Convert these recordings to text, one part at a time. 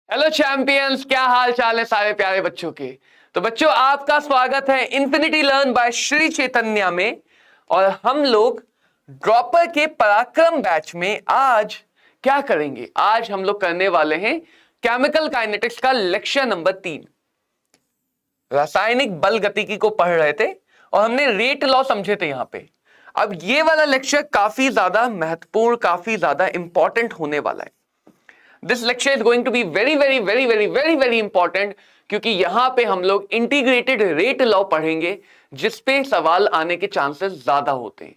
Hello champions, क्या हाल चाल है सारे प्यारे बच्चों के। तो बच्चों, आपका स्वागत है infinity learn by Shri Chaitanya में। और हम लोग ड्रॉपर के पराक्रम बैच में आज क्या करेंगे? आज हम लोग करने वाले हैं केमिकल काइनेटिक्स का लेक्चर नंबर 3। रासायनिक बल गतिकी को पढ़ रहे थे और हमने रेट लॉ समझे थे यहां पे। अब ये वाला लेक्चर काफी ज्यादा महत्वपूर्ण, काफी ज्यादा इंपॉर्टेंट होने वाला है। This lecture is going to be very very very very very very important, क्योंकि यहां पे हम लोग इंटीग्रेटेड रेट लॉ पढ़ेंगे, जिसपे सवाल आने के चांसेस ज्यादा होते हैं।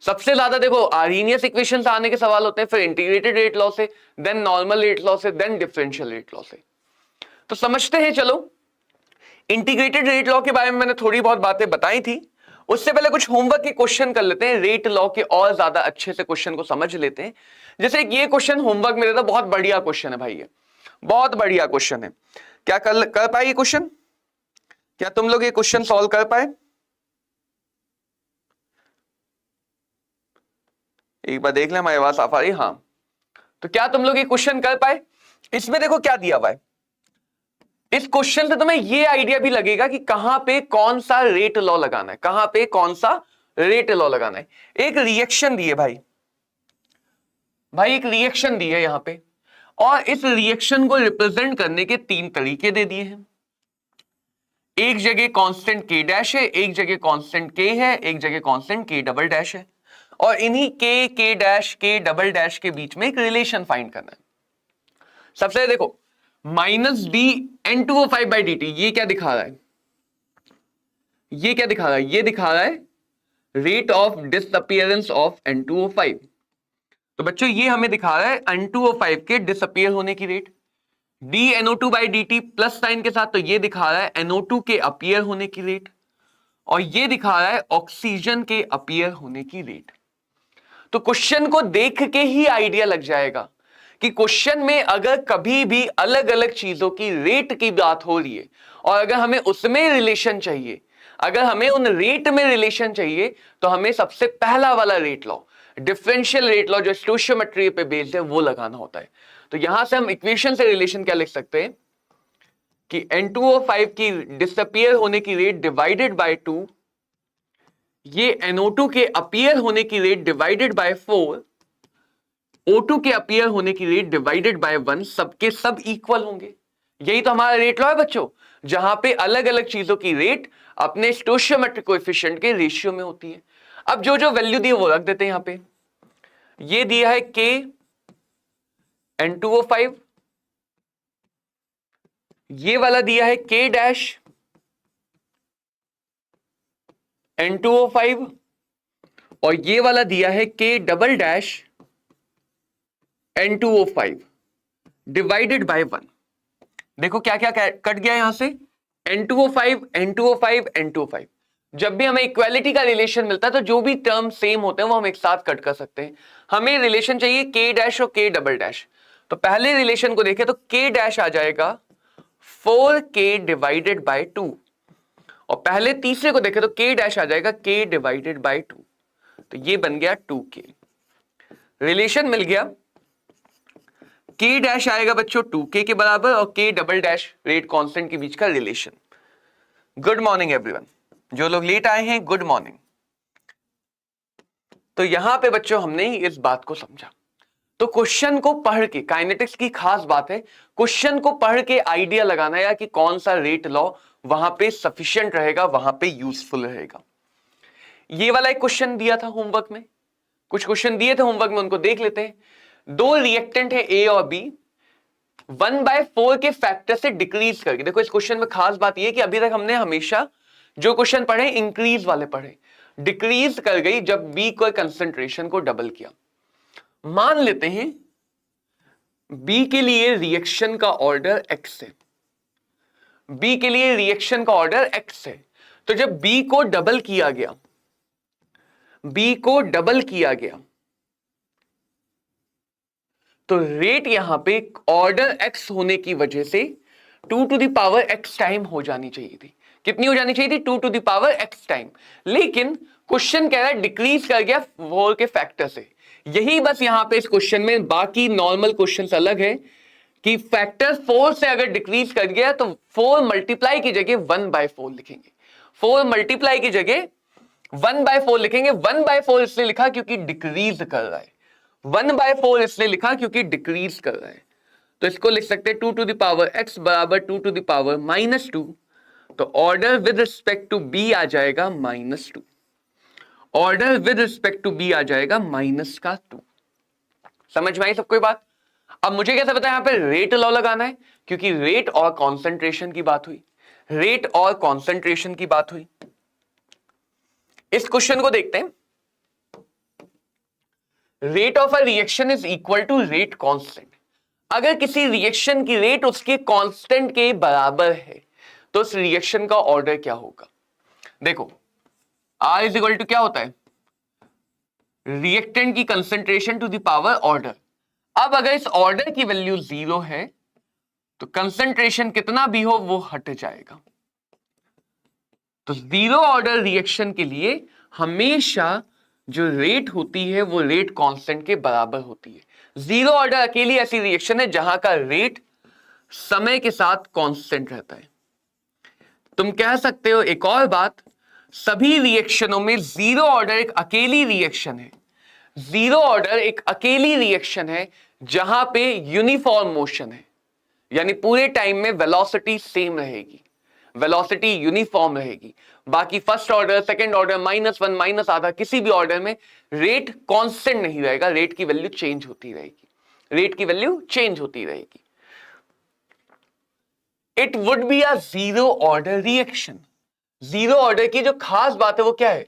सबसे ज्यादा देखो आर्हीनियस इक्वेशन से आने के सवाल होते हैं, फिर इंटीग्रेटेड रेट लॉ से, देन नॉर्मल रेट लॉ से, देन डिफरेंशियल रेट लॉ से। तो समझते हैं। चलो, इंटीग्रेटेड रेट लॉ के बारे में मैंने थोड़ी बहुत बातें बताई थी। उससे पहले कुछ होमवर्क के क्वेश्चन कर लेते हैं, रेट लॉ के और ज्यादा अच्छे से क्वेश्चन को समझ लेते हैं। जैसे ये क्वेश्चन होमवर्क में रहता, बहुत बढ़िया क्वेश्चन है भाई, ये बहुत बढ़िया क्वेश्चन है। क्या कर पाए ये क्वेश्चन? क्या तुम लोग ये क्वेश्चन सॉल्व कर पाए? एक बार देख ले, हमारी आवाज साफ आ रही? हाँ, तो क्या तुम लोग ये क्वेश्चन कर पाए? इसमें देखो क्या दिया हुआ है। इस क्वेश्चन से तुम्हें ये आइडिया भी लगेगा कि कहां पे कौन सा रेट लॉ लगाना है, कहां पे कौन सा रेट लॉ लगाना है। एक रिएक्शन दी है भाई, एक रिएक्शन दी है यहां पे, और इस रिएक्शन को रिप्रेजेंट करने के 3 तरीके दे दिए हैं। एक जगह कांस्टेंट के डैश है, एक जगह कांस्टेंट के है, एक जगह कांस्टेंट के डबल डैश है, और इन्हीं के डैश, के डबल डैश के बीच में एक रिलेशन फाइंड करना है। सबसे देखो, minus D N2O5 by d t, ये क्या दिखा रहा है? ये क्या दिखा रहा है? ये दिखा रहा है rate of disappearance of N2O5। तो बच्चों, ये हमें दिखा रहा है N2O5 के डिसअपियर होने की rate. DNO2 by d T plus sign के साथ, तो ये दिखा रहा है NO2 के अपियर होने की रेट, और ये दिखा रहा है ऑक्सीजन के अपियर होने की रेट। तो क्वेश्चन को देख के ही आइडिया लग जाएगा कि क्वेश्चन में अगर कभी भी अलग अलग चीजों की रेट की बात हो रही है, और अगर हमें उसमें रिलेशन चाहिए, अगर हमें उन रेट में रिलेशन चाहिए, तो हमें सबसे पहला वाला rate law, differential rate law जो स्टोइचियोमेट्री पे बेस्ड है, वो लगाना होता है। तो यहां से हम इक्वेशन से रिलेशन क्या लिख सकते हैं कि N2O5 की डिसअपियर होने की रेट डिवाइडेड बाय 2, ये NO2 के अपियर होने की रेट डिवाइडेड बाय 4, O2 के अपियर होने की रेट डिवाइडेड बाय 1, सबके सब इक्वल होंगे। यही तो हमारा रेट लॉ है बच्चों, जहां पे अलग अलग चीजों की रेट अपने स्टोइचियोमेट्रिक कोएफिशिएंट के रेशियो में होती है। अब जो जो वैल्यू दी है वो रख देते हैं यहां पे। ये दिया है K N2O5, ये वाला दिया है K डैश N2O5, और ये वाला दिया है K double dash N2O5 divided by 1। देखो क्या क्या कट गया यहां से, N2O5 N2O5 N2O5। जब भी हमें इक्वालिटी का रिलेशन मिलता है, तो जो भी टर्म सेम होते हैं वो हम एक साथ कट कर सकते हैं। हमें रिलेशन चाहिए K डैश और K डबल डैश। तो पहले रिलेशन को देखें तो K डैश आ जाएगा 4K डिवाइडेड बाय 2, और पहले तीसरे को देखें तो K डैश आ जाएगा K डिवाइडेड बाय 2। तो ये बन गया 2K, रिलेशन मिल गया। K डैश आएगा बच्चों 2K के बराबर, और K double dash rate constant के बीच का रिलेशन। गुड मॉर्निंग एवरीवन, जो लोग लेट आए हैं गुड मॉर्निंग। तो यहां पे बच्चों हमने इस बात को समझा। तो क्वेश्चन को पढ़ के, काइनेटिक्स की खास बात है क्वेश्चन को पढ़ के आइडिया लगाना या कि कौन सा रेट लॉ वहां पे सफिशिएंट रहेगा, वहां पे यूजफुल रहेगा। ये वाला एक क्वेश्चन दिया था होमवर्क में, कुछ क्वेश्चन दिए थे होमवर्क में, उनको देख लेते हैं। दो रिएक्टेंट है A और B, 1/4 के फैक्टर से डिक्रीज करके। देखो इस क्वेश्चन में खास बात यह कि अभी तक हमने हमेशा जो क्वेश्चन पढ़े इंक्रीज वाले पढ़े, डिक्रीज कर गई जब B को कंसंट्रेशन को डबल किया। मान लेते हैं B के लिए रिएक्शन का ऑर्डर X है, B के लिए रिएक्शन का ऑर्डर X है। तो जब B को डबल किया गया, B को डबल किया गया, तो रेट यहां पे ऑर्डर X होने की वजह से 2 to the power X time हो जानी चाहिए थी। कितनी हो जानी चाहिए थी? 2 to the power X time. लेकिन क्वेश्चन कह रहा है डिक्रीज कर गया 4 के फैक्टर से। यही बस यहां पे इस क्वेश्चन में, बाकी नॉर्मल क्वेश्चन अलग है, कि फैक्टर 4 से अगर डिक्रीज कर गया तो 4 मल्टीप्लाई की जगह 1/4 लिखेंगे। 4 मल्टीप्लाई की जगह 1/4 लिखेंगे। 1/4 इसलिए लिखा क्योंकि डिक्रीज कर रहा है। 1/4 इसलिए लिखा क्योंकि डिक्रीज कर रहा है। तो इसको लिख सकते हैं 2 to the power x बराबर 2 to the power -2। तो order with respect to b आ जाएगा -2। Order with respect to b आ जाएगा -2। समझ में आई सबको ये बात? अब मुझे कैसे पता है यहां पे रेट लॉ लगाना है? क्योंकि रेट और कॉन्सेंट्रेशन की बात हुई। रेट और कॉन्सेंट्रेशन की बात हुई। इस क्वेश्चन को देखते हैं। Rate of a reaction is equal to rate constant. अगर किसी रिएक्शन की रेट उसके कांस्टेंट के बराबर है तो उस रिएक्शन का ऑर्डर क्या होगा? देखो R इज इक्वल टू क्या होता है? रिएक्टेंट की concentration to the power order. अब अगर इस ऑर्डर की वैल्यू 0 है तो कंसंट्रेशन कितना भी हो वो हट जाएगा। तो 0 ऑर्डर रिएक्शन के लिए हमेशा जो रेट होती है वो रेट कांस्टेंट के बराबर होती है। 0 ऑर्डर अकेली ऐसी रिएक्शन है जहां का रेट समय के साथ कांस्टेंट रहता है। तुम कह सकते हो एक और बात, सभी रिएक्शनों में 0 ऑर्डर एक अकेली रिएक्शन है। 0 ऑर्डर एक अकेली रिएक्शन है जहां पे यूनिफॉर्म मोशन है, यानी पूरे टाइम में वेलोसिटी सेम रहेगी, वेलोसिटी यूनिफॉर्म रहेगी। बाकी फर्स्ट ऑर्डर, सेकंड ऑर्डर, -1, -आधा, किसी भी ऑर्डर में रेट कांस्टेंट नहीं रहेगा, रेट की वैल्यू चेंज होती रहेगी, रेट की वैल्यू चेंज होती रहेगी। It would be a 0 order reaction. 0 order की जो खास बात है वो क्या है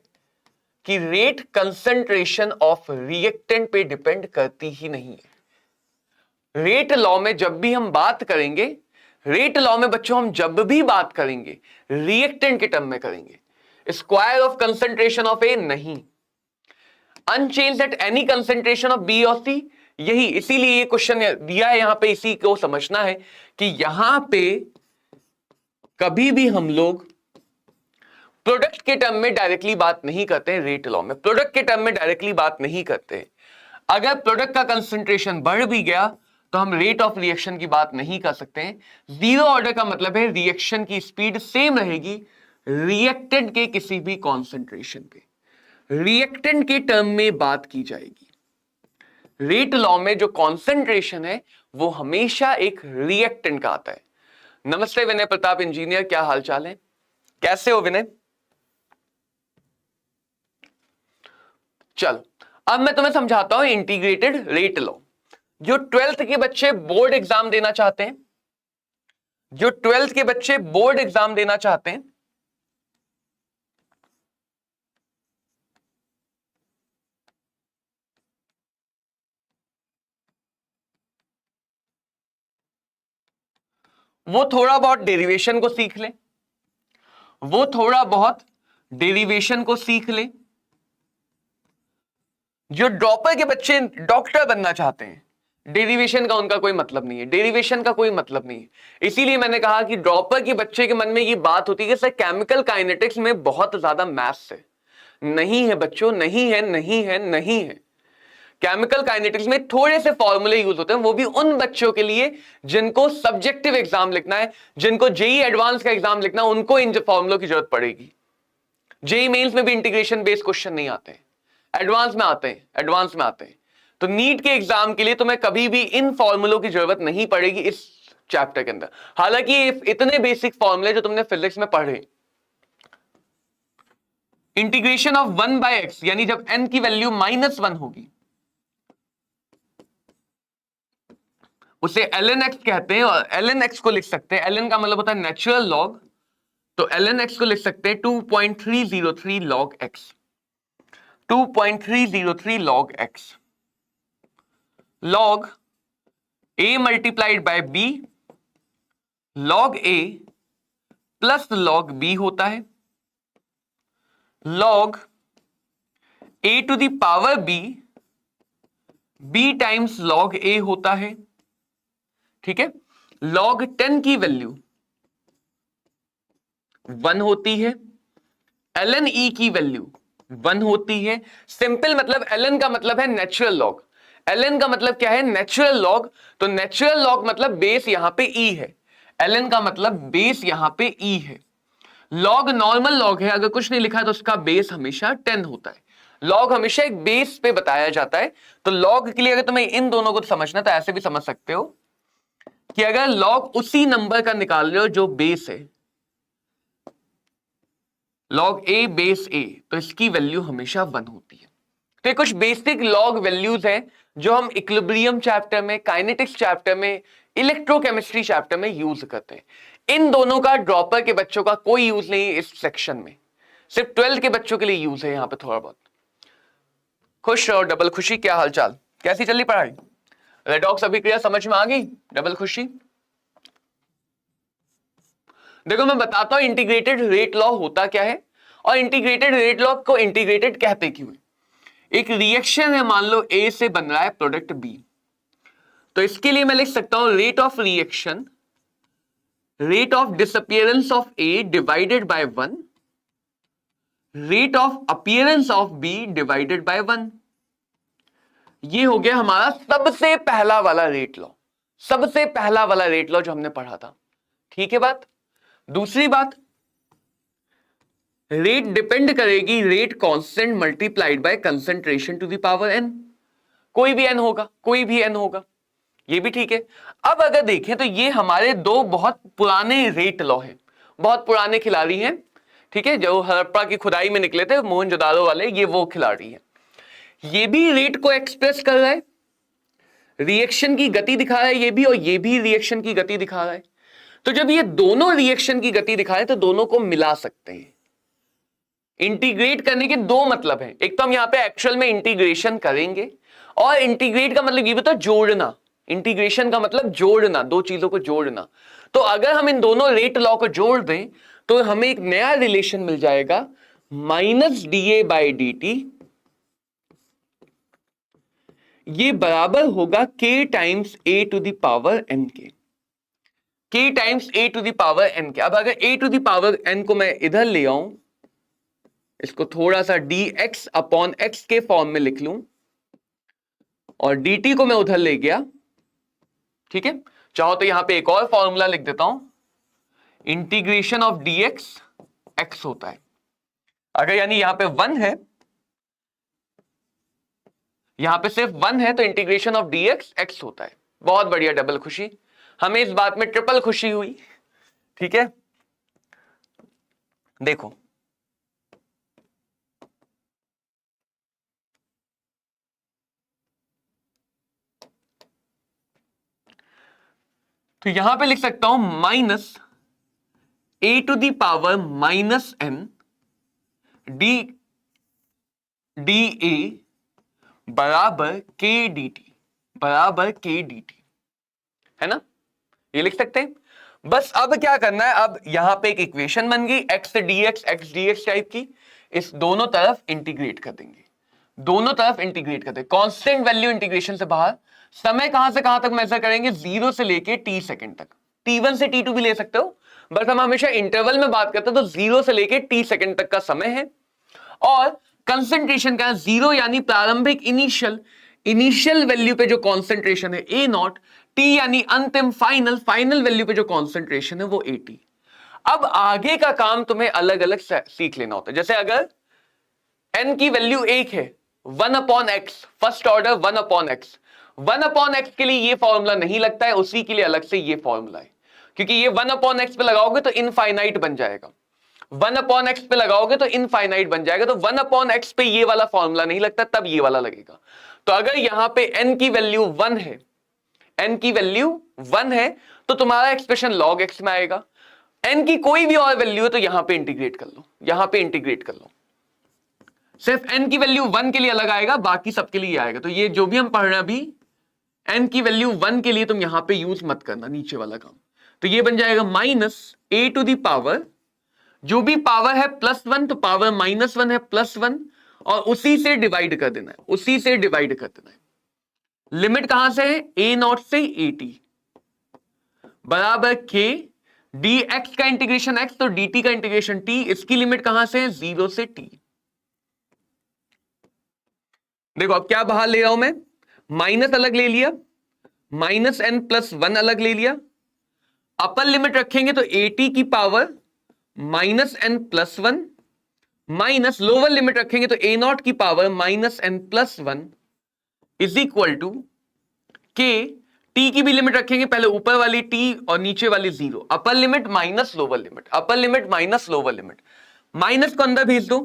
कि रेट कंसंट्रेशन ऑफ रिएक्टेंट पे डिपेंड करती ही नहीं है। रेट लॉ में जब भी हम बात करेंगे, रेट लॉ में बच्चों हम जब भी बात करेंगे रिएक्टेंट के टर्म में करेंगे, square of concentration of A नहीं, unchanged at any concentration of B और सी। यही इसीलिए ये क्वेश्चन दिया है यहां पे, इसी को समझना है कि यहां पे कभी भी हम लोग प्रोडक्ट के टर्म में डायरेक्टली बात नहीं करते हैं। रेट लॉ में प्रोडक्ट के टर्म में डायरेक्टली बात नहीं करते। अगर प्रोडक्ट का कंसंट्रेशन बढ़ भी गया तो हम रेट ऑफ रिएक्शन की बात नहीं कर सकते हैं। 0 ऑर्डर का मतलब है रिएक्शन की स्पीड सेम रहेगी रिएक्टेंट के किसी भी कॉन्सेंट्रेशन पे, रिएक्टेंट के टर्म में बात की जाएगी। रेट लॉ में जो कॉन्सेंट्रेशन है वो हमेशा एक रिएक्टेंट का आता है। नमस्ते विनय प्रताप इंजीनियर, क्या हालचाल है, कैसे हो विनय? चलो अब मैं तुम्हें समझाता हूं इंटीग्रेटेड रेट लॉ। जो 12th के बच्चे बोर्ड एग्जाम देना चाहते हैं, जो 12th के बच्चे बोर्ड एग्जाम देना चाहते हैं, वो थोड़ा बहुत डेरिवेशन को सीख ले, वो थोड़ा बहुत डेरिवेशन को सीख ले। जो ड्रॉपर के बच्चे डॉक्टर बनना चाहते हैं, डेरिवेशन का उनका कोई मतलब नहीं है, डेरिवेशन का कोई मतलब नहीं है। इसीलिए मैंने कहा कि ड्रॉपर के बच्चे के मन में ये बात होती है कि सर केमिकल काइनेटिक्स में बहुत ज्यादा मैथ्स है। नहीं है बच्चों, नहीं है, नहीं है, नहीं है। केमिकल काइनेटिक्स में थोड़े से फॉर्मूले यूज होते हैं, वो भी उन बच्चों के लिए जिनको सब्जेक्टिव एग्जाम लिखना है, जिनको जेई एडवांस का एग्जाम लिखना है, उनको इन फॉर्मूलों की जरूरत पड़ेगी। जेई मेंस में भी इंटीग्रेशन बेस्ड क्वेश्चन नहीं आते हैं, एडवांस में आते हैं, एडवांस में आते हैं। तो नीट के एग्जाम के लिए तुम्हें कभी भी इन फॉर्मूलों की जरूरत नहीं पड़ेगी इस चैप्टर के अंदर। हालांकि इतने बेसिक फॉर्मूले जो तुमने फिजिक्स में पढ़े, इंटीग्रेशन ऑफ 1/x, यानी जब n की वैल्यू -1 होगी उसे ln x कहते हैं, और ln x को लिख सकते हैं, ln का मतलब होता है नेचुरल लॉग, तो ln x को लिख सकते हैं 2.303 log x, 2.303 log x, log a multiplied by b, log a plus log b होता है, log a to the power b, b times log a होता है। ठीक है, log 10 की वैल्यू 1 होती है, ln e की वैल्यू 1 होती है। सिंपल मतलब ln का मतलब है नेचुरल लॉग, ln का मतलब क्या है, नेचुरल लॉग, तो नेचुरल लॉग मतलब बेस यहां पे e है, ln का मतलब बेस यहां पे e है। लॉग नॉर्मल लॉग है, अगर कुछ नहीं लिखा है तो उसका बेस हमेशा 10 होता है। लॉग हमेशा एक बेस पे बताया जाता है। तो लॉग के लिए अगर तुम्हें इन दोनों को समझना तो ऐसे भी समझ सकते हो कि अगर लॉग उसी नंबर का निकाल रहे हो जो बेस है, लॉग ए बेस ए, तो इसकी वैल्यू हमेशा 1 होती है। तो ये कुछ बेसिक लॉग वैल्यूज हैं जो हम इक्विलिब्रियम चैप्टर में, काइनेटिक्स चैप्टर में, इलेक्ट्रोकेमिस्ट्री चैप्टर में यूज करते हैं। इन दोनों का ड्रॉपर के बच्चों का कोई यूज नहीं इस सेक्शन में, सिर्फ 12th के बच्चों के लिए यूज है यहां पे थोड़ा बहुत। खुश और डबल खुशी, क्या हालचाल, कैसी चली पढ़ाई? रेडॉक्स अभिक्रिया समझ में आ गई? डबल खुशी, देखो मैं बताता हूं इंटीग्रेटेड रेट लॉ होता क्या है और इंटीग्रेटेड रेट लॉ को इंटीग्रेटेड कहते क्यों है। एक रिएक्शन है, मान लो ए से बन रहा है प्रोडक्ट बी, तो इसके लिए मैं लिख सकता हूं rate of reaction, rate of disappearance of A divided by 1, rate of appearance of B divided by 1। ये हो गया हमारा सबसे पहला वाला रेट लॉ, सबसे पहला वाला रेट लॉ जो हमने पढ़ा था। ठीक है बात। दूसरी बात, रेट डिपेंड करेगी rate constant multiplied by concentration to the power n, कोई भी n होगा, कोई भी n होगा, ये भी ठीक है। अब अगर देखें तो ये हमारे दो बहुत पुराने रेट लॉ हैं, बहुत पुराने खिलाड़ी हैं, ठीक है, जो हड़प्पा की खुदाई में निकले थे मोहनजोदाड़ो वाले, ये वो खिलाड़ी हैं। ये भी रेट को एक्सप्रेस कर रहा है, रिएक्शन की गति दिखा रहा है ये भी, और ये भी रिएक्शन की गति दिखा रहा है। तो जब ये दोनों रिएक्शन की गति दिखाए तो दोनों को मिला सकते हैं। इंटीग्रेट करने के दो मतलब हैं, एक तो हम यहां पे एक्चुअल में इंटीग्रेशन करेंगे, और इंटीग्रेट का मतलब ये भी तो जोड़ना, इंटीग्रेशन का मतलब जोड़ना, दो चीजों को जोड़ना। तो अगर हम इन दोनों रेट लॉ को जोड़ दें तो हमें एक नया रिलेशन मिल जाएगा, minus d by d t, ये बराबर होगा k times a to the power n के, k times a to the power n के। अब अगर a to the power n को मैं इधर ले आऊं, इसको थोड़ा सा dx अपॉन x के फॉर्म में लिख लूं, और dt को मैं उधर ले गया, ठीक है। चाहो तो यहां पे एक और फॉर्मूला लिख देता हूं, इंटीग्रेशन ऑफ dx x होता है। अगर यानी यहां पे 1 है, यहां पे सिर्फ 1 है, तो इंटीग्रेशन ऑफ dx x होता है। बहुत बढ़िया डबल खुशी, हमें इस बात में ट्रिपल खुशी हुई, ठीक है। देखो तो यहां पे लिख सकता हूं minus a to the power minus n d d a बराबर k डी टी, बराबर k डी टी, है ना, ये लिख सकते हैं। बस अब क्या करना है, अब यहां पे एक इक्वेशन बन गई x dx टाइप की, इस दोनों तरफ इंटीग्रेट कर देंगे, दोनों तरफ इंटीग्रेट कर देंगे, कांस्टेंट वैल्यू इंटीग्रेशन से बाहर। समय कहां से कहां तक मेजर करेंगे, 0 से लेके t सेकंड तक, t1 से t2 भी ले सकते हो, बस हम हमेशा इंटरवल में बात करते हैं, तो 0 से लेके t सेकंड तक का समय है। और कंसंट्रेशन का 0 यानी प्रारंभिक इनिशियल वैल्यू पे जो कॉन्सेंट्रेशन है ए नॉट, टी यानी अंतिम फाइनल वैल्यू पे जो कॉन्सेंट्रेशन है वो एटी। अब आगे का काम तुम्हें अलग अलग सीख लेना होता है। जैसे अगर n की वैल्यू 1 है, 1/x, first order 1/x, 1/x के लिए ये फॉर्मूला नहीं लगता है, उसी के लिए अलग से ये फॉर्मूला है, क्योंकि ये 1/x पे लगाओगे तो इनफाइनाइट बन जाएगा, 1/x पे लगाओगे तो इनफाइनाइट बन जाएगा, तो 1/x पे ये वाला फॉर्मूला नहीं लगता, तब ये वाला लगेगा। तो अगर यहां पे n की वैल्यू 1 है, n की वैल्यू 1 है, तो तुम्हारा एक्सप्रेशन log x में आएगा। n की कोई भी और वैल्यू है तो यहां पे इंटीग्रेट कर लो, यहां पे इंटीग्रेट कर लो, सिर्फ n की वैल्यू 1 के लिए अलग आएगा, बाकी सबके लिए आएगा। तो ये जो भी हम पढ़ रहे हैं अभी, n की वैल्यू 1 के लिए तुम यहां पे यूज मत करना, नीचे वाला काम। तो ये बन जाएगा minus a to the power, जो भी पावर है +1, तो पावर -1 है +1, और उसी से डिवाइड कर देना है, उसी से डिवाइड कर देना है। लिमिट कहां से है, a नॉट से at बराबर k dx का इंटीग्रेशन x, तो dt का इंटीग्रेशन t, इसकी लिमिट कहां से है, 0 से t। देखो अब क्या बाहर ले रहा हूं मैं, माइनस अलग ले लिया, -n+1 अलग ले लिया, अपर लिमिट रखेंगे तो at की power -n+1 minus lower limit रखेंगे तो a0 की power -n+1 is equal to k। t की भी लिमिट रखेंगे, पहले ऊपर वाली t और नीचे वाली 0, upper limit minus lower limit, upper limit minus lower limit, minus को अंदर भेज दो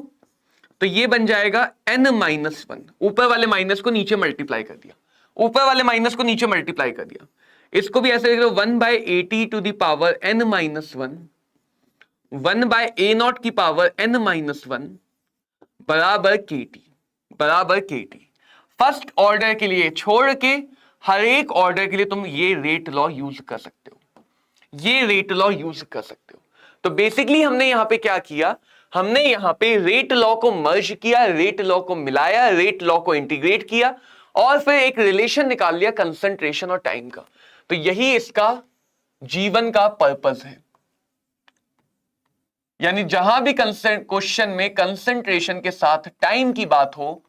तो ये बन जाएगा n-1, ऊपर वाले माइनस को नीचे मल्टीप्लाई कर दिया, ऊपर वाले माइनस को नीचे मल्टीप्लाई कर दिया, इसको भी ऐसे लिख लो 1/at to the power n-1, 1/a0 की पावर n-1 बराबर kt। फर्स्ट ऑर्डर के लिए छोड़ के हर एक ऑर्डर के लिए तुम ये रेट लॉ यूज कर सकते हो, ये रेट लॉ यूज कर सकते हो। तो बेसिकली हमने यहां पे क्या किया, हमने यहां पे रेट लॉ को मर्ज किया, रेट लॉ को मिलाया, रेट लॉ को इंटीग्रेट किया और फिर एक रिलेशन निकाल लिया कंसंट्रेशन और टाइम का। तो यही इसका जीवन का पर्पस है। यानी जहां भी क्वेश्चन में कंसंट्रेशन के साथ टाइम की बात हो,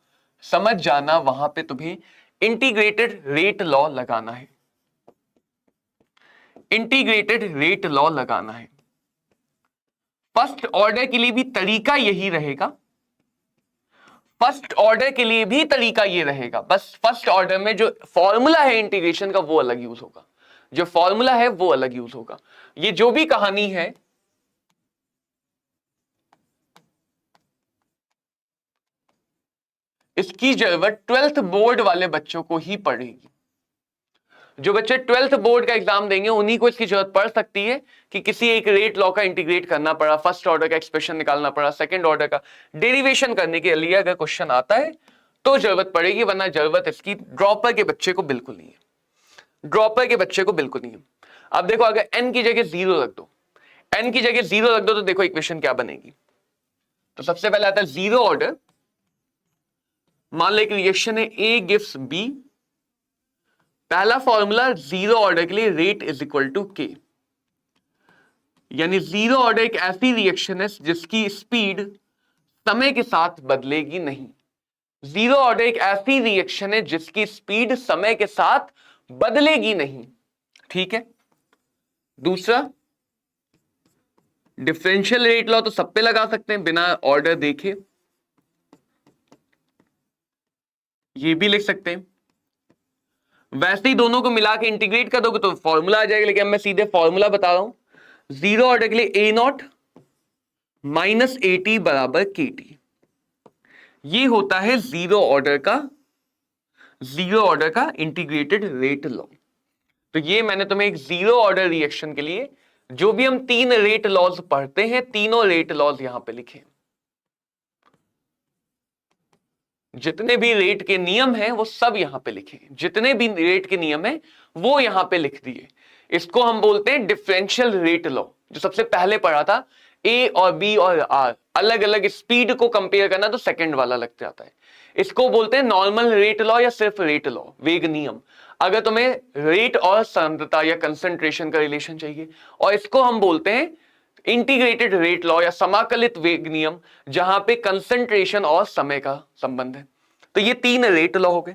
समझ जाना वहां पे तुम्हें इंटीग्रेटेड रेट लॉ लगाना है, इंटीग्रेटेड रेट लॉ लगाना है। फर्स्ट ऑर्डर के लिए भी तरीका यही रहेगा, फर्स्ट ऑर्डर के लिए भी तरीका ये रहेगा, बस फर्स्ट ऑर्डर में जो फॉर्मूला है इंटीग्रेशन का वो अलग यूज होगा, जो फॉर्मूला है वो अलग यूज होगा। ये जो भी कहानी है इसकी जरूरत 12th बोर्ड वाले बच्चों को ही पड़ेगी। जो बच्चे 12th बोर्ड का एग्जाम देंगे उन्हीं को इसकी जरूरत पड़ सकती है कि किसी एक रेट लॉ का इंटीग्रेट करना पड़ा, फर्स्ट ऑर्डर का एक्सप्रेशन निकालना पड़ा, सेकंड ऑर्डर का डेरिवेशन करने के लिए अगर क्वेश्चन आता है तो जरूरत पड़ेगी, वरना जरूरत इसकी ड्रॉपर के बच्चे को बिल्कुल नहीं है, ड्रॉपर के बच्चे को बिल्कुल नहीं है। अब देखो अगर n की जगह 0 रख दो, n की जगह 0 रख दो तो देखो इक्वेशन क्या बनेगी। तो सबसे पहले आता है 0 ऑर्डर, मान लो एक रिएक्शन है A गिव्स B, पहला फॉर्मूला 0 ऑर्डर के लिए rate is equal to K, यानी 0 ऑर्डर एक ऐसी रिएक्शन है जिसकी स्पीड समय के साथ बदलेगी नहीं। 0 ऑर्डर एक ऐसी रिएक्शन है जिसकी स्पीड समय के साथ बदलेगी नहीं, ठीक है। दूसरा डिफरेंशियल रेट लॉ तो सब पे लगा सकते हैं बिना ऑर्डर देखे, ये भी लिख सकते हैं। वैसे ही दोनों को मिला के इंटीग्रेट कर दोगे तो फॉर्मूला आ जाएगा, लेकिन मैं सीधे फॉर्मूला बता रहा हूं। 0 ऑर्डर के लिए a0 माइनस at बराबर kt, ये होता है 0 ऑर्डर का इंटीग्रेटेड रेट लॉ। तो ये मैंने तुम्हें एक 0 ऑर्डर रिएक्शन के लिए जो भी हम 3 रेट लॉज पढ़ते हैं, तीनों रेट लॉज यहां पे लिखे, जितने भी रेट के नियम हैं वो सब यहां पे लिखे, जितने भी रेट के नियम हैं वो यहां पे लिख दिए। इसको हम बोलते हैं डिफरेंशियल रेट लॉ, जो सबसे पहले पढ़ा था। ए और बी और आर अलग अलग स्पीड को कंपेयर करना तो सेकंड वाला लग जाता है। इसको बोलते हैं नॉर्मल रेट लॉ या सिर्फ रेट लॉ, वेग नियम। अगर तुम्हें रेट और सांद्रता या कंसंट्रेशन का रिलेशन चाहिए, और इसको हम बोलते हैं इंटीग्रेटेड रेट लॉ या समाकलित वेग नियम, जहां पे कंसंट्रेशन और समय का संबंध है। तो ये 3 रेट लॉ हो गए,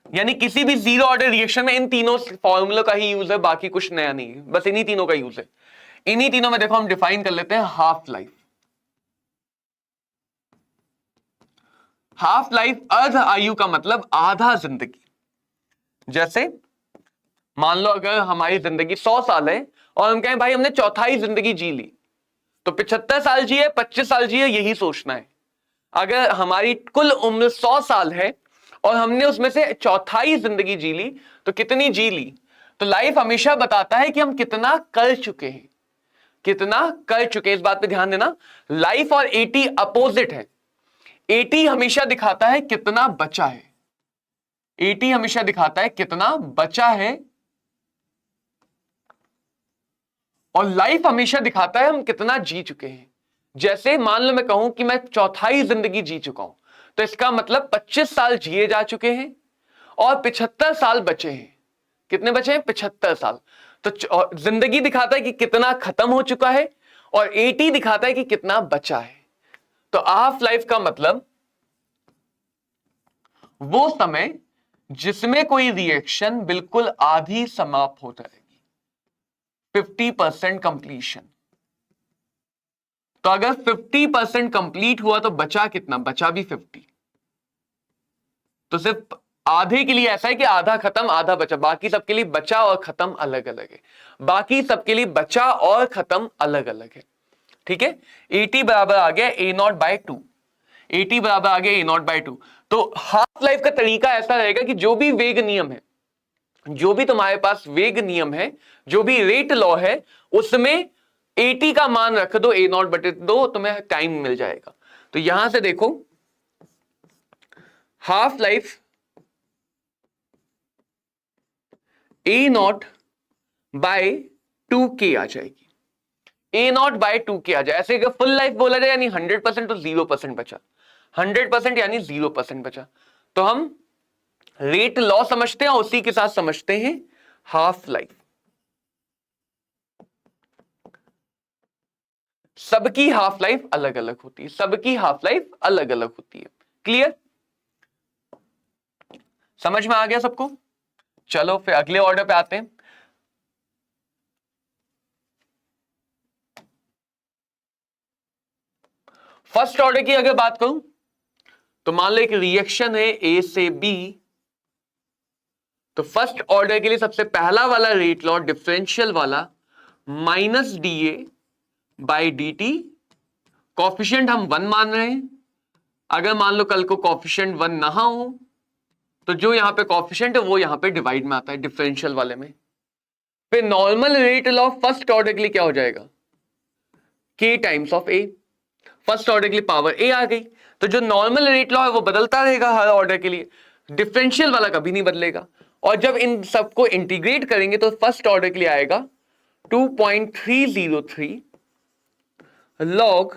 यानी किसी भी 0 ऑर्डर रिएक्शन में इन तीनों फॉर्मूलों का ही यूज है, बाकी कुछ नया नहीं है, बस इन्हीं तीनों का यूज है। इन्हीं तीनों में देखो हम डिफाइन कर लेते हैं हाफ लाइफ। हाफ लाइफ अर्ध आयु का मतलब आधा जिंदगी। जैसे मान लो अगर हमारी जिंदगी 100 साल है और हम कहें भाई हमने चौथाई जिंदगी जी ली, तो 75 साल जिए 25 साल जिए यही सोचना है। अगर हमारी कुल उम्र 100 साल है और हमने उसमें से चौथाई जिंदगी जी ली तो कितनी जी ली। तो लाइफ हमेशा बताता है कि हम कितना कर चुके हैं, कितना कर चुके हैं, इस बात पे ध्यान देना। लाइफ और 80 अपोजिट है। 80 हमेशा दिखाता है कितना बचा है, 80 हमेशा दिखाता है कितना बचा है, और लाइफ हमेशा दिखाता है हम कितना जी चुके हैं। जैसे मान लो मैं कहूं कि मैं चौथाई जिंदगी जी चुका हूं, तो इसका मतलब 25 साल जिए जा चुके हैं और 75 साल बचे हैं। कितने बचे हैं? 75 साल। तो जिंदगी दिखाता है कि कितना खत्म हो चुका है और 80 दिखाता है कि कितना बचा है। तो हाफ लाइफ का मतलब वो समय जिसमें कोई रिएक्शन बिल्कुल आधी समाप्त हो जाएगी, 50% कंप्लीशन। तो अगर 50% कंप्लीट हुआ तो बचा कितना? बचा भी 50। तो सिर्फ आधे के लिए ऐसा है कि आधा खत्म आधा बचा, बाकी सबके लिए बचा और खत्म अलग अलग है। बाकी सबके लिए बचा और खत्म अलग अलग है। ठीक है, 80 बराबर आ गया A0/2। 80 बराबर आ गया A0/2। तो हाफ लाइफ का तरीका ऐसा रहेगा कि जो भी वेग नियम है, जो भी तुम्हारे पास वेग नियम है, जो भी रेट लॉ है, उसमें 80 का मान रख दो, A0/2, तुम्हें टाइम मिल जाएगा। तो यहां से देखो, हाफ लाइफ A0/2K आ जाएगी। A0/2K आ जाए। ऐसे अगर फुल लाइफ बोला जाए यानी 100% तो 0% बचा, 100% यानी 0% बचा। तो हम रेट लॉ समझते हैं, उसी के साथ समझते हैं हाफ लाइफ। सबकी हाफ लाइफ अलग अलग होती है, सबकी हाफ लाइफ अलग अलग होती है। क्लियर? समझ में आ गया सबको? चलो फिर अगले ऑर्डर पे आते हैं। फर्स्ट ऑर्डर की अगर बात करूं तो मान लो एक रिएक्शन है ए से बी। तो फर्स्ट ऑर्डर के लिए सबसे पहला वाला रेट लॉ डिफरेंशियल वाला -dA/dt। कॉफिशिएंट हम 1 मान रहे हैं। अगर मान लो कल को कॉफिशिएंट 1 ना हो तो जो यहां पे कॉफिशिएंट है वो यहां पे डिवाइड में आता है डिफरेंशियल वाले में। फिर normal rate law first order के लिए क्या हो जाएगा? k times of a। First order के लिए पावर a आ गई। तो जो नॉर्मल रेट लॉ है वो बदलता रहेगा हर ऑर्डर के लिए, डिफरेंशियल वाला कभी नहीं बदलेगा। और जब इन सबको इंटीग्रेट करेंगे तो फर्स्ट ऑर्डर के लिए आएगा 2.303 log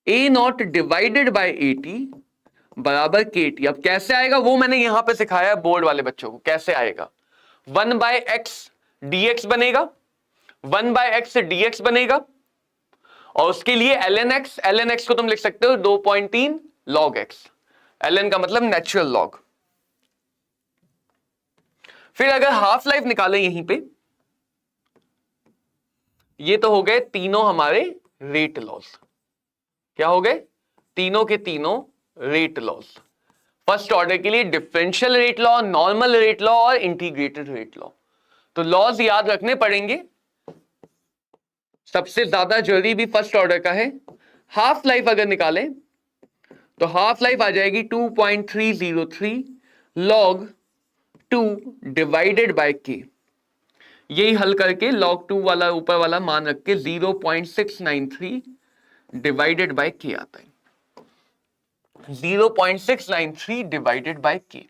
A0 डिवाइडेड बाय 80 बराबर KT। अब कैसे आएगा वो मैंने यहां पे सिखाया बोर्ड वाले बच्चों को, कैसे आएगा। 1/x dx बनेगा, 1/x dx बनेगा, और उसके लिए ln x को तुम लिख सकते हो 2.3 log x। ln का मतलब नेचुरल लॉग। फिर अगर हाफ लाइफ निकालें यहीं पे, ये तो हो गए तीनों हमारे रेट लॉस। क्या हो गए? तीनों के तीनों रेट लॉस। फर्स्ट ऑर्डर के लिए differential rate law, normal rate law और इंटीग्रेटेड रेट लॉ। तो लॉज याद रखने पड़ेंगे। सबसे ज्यादा जरूरी भी फर्स्ट ऑर्डर का है। हाफ लाइफ अगर निकालें तो हाफ लाइफ आ जाएगी 2.303 log 2 डिवाइडेड बाय k। यही हल करके log 2 वाला ऊपर वाला मान रख के 0.693 डिवाइडेड बाय k आता है। 0.693 डिवाइडेड बाय k।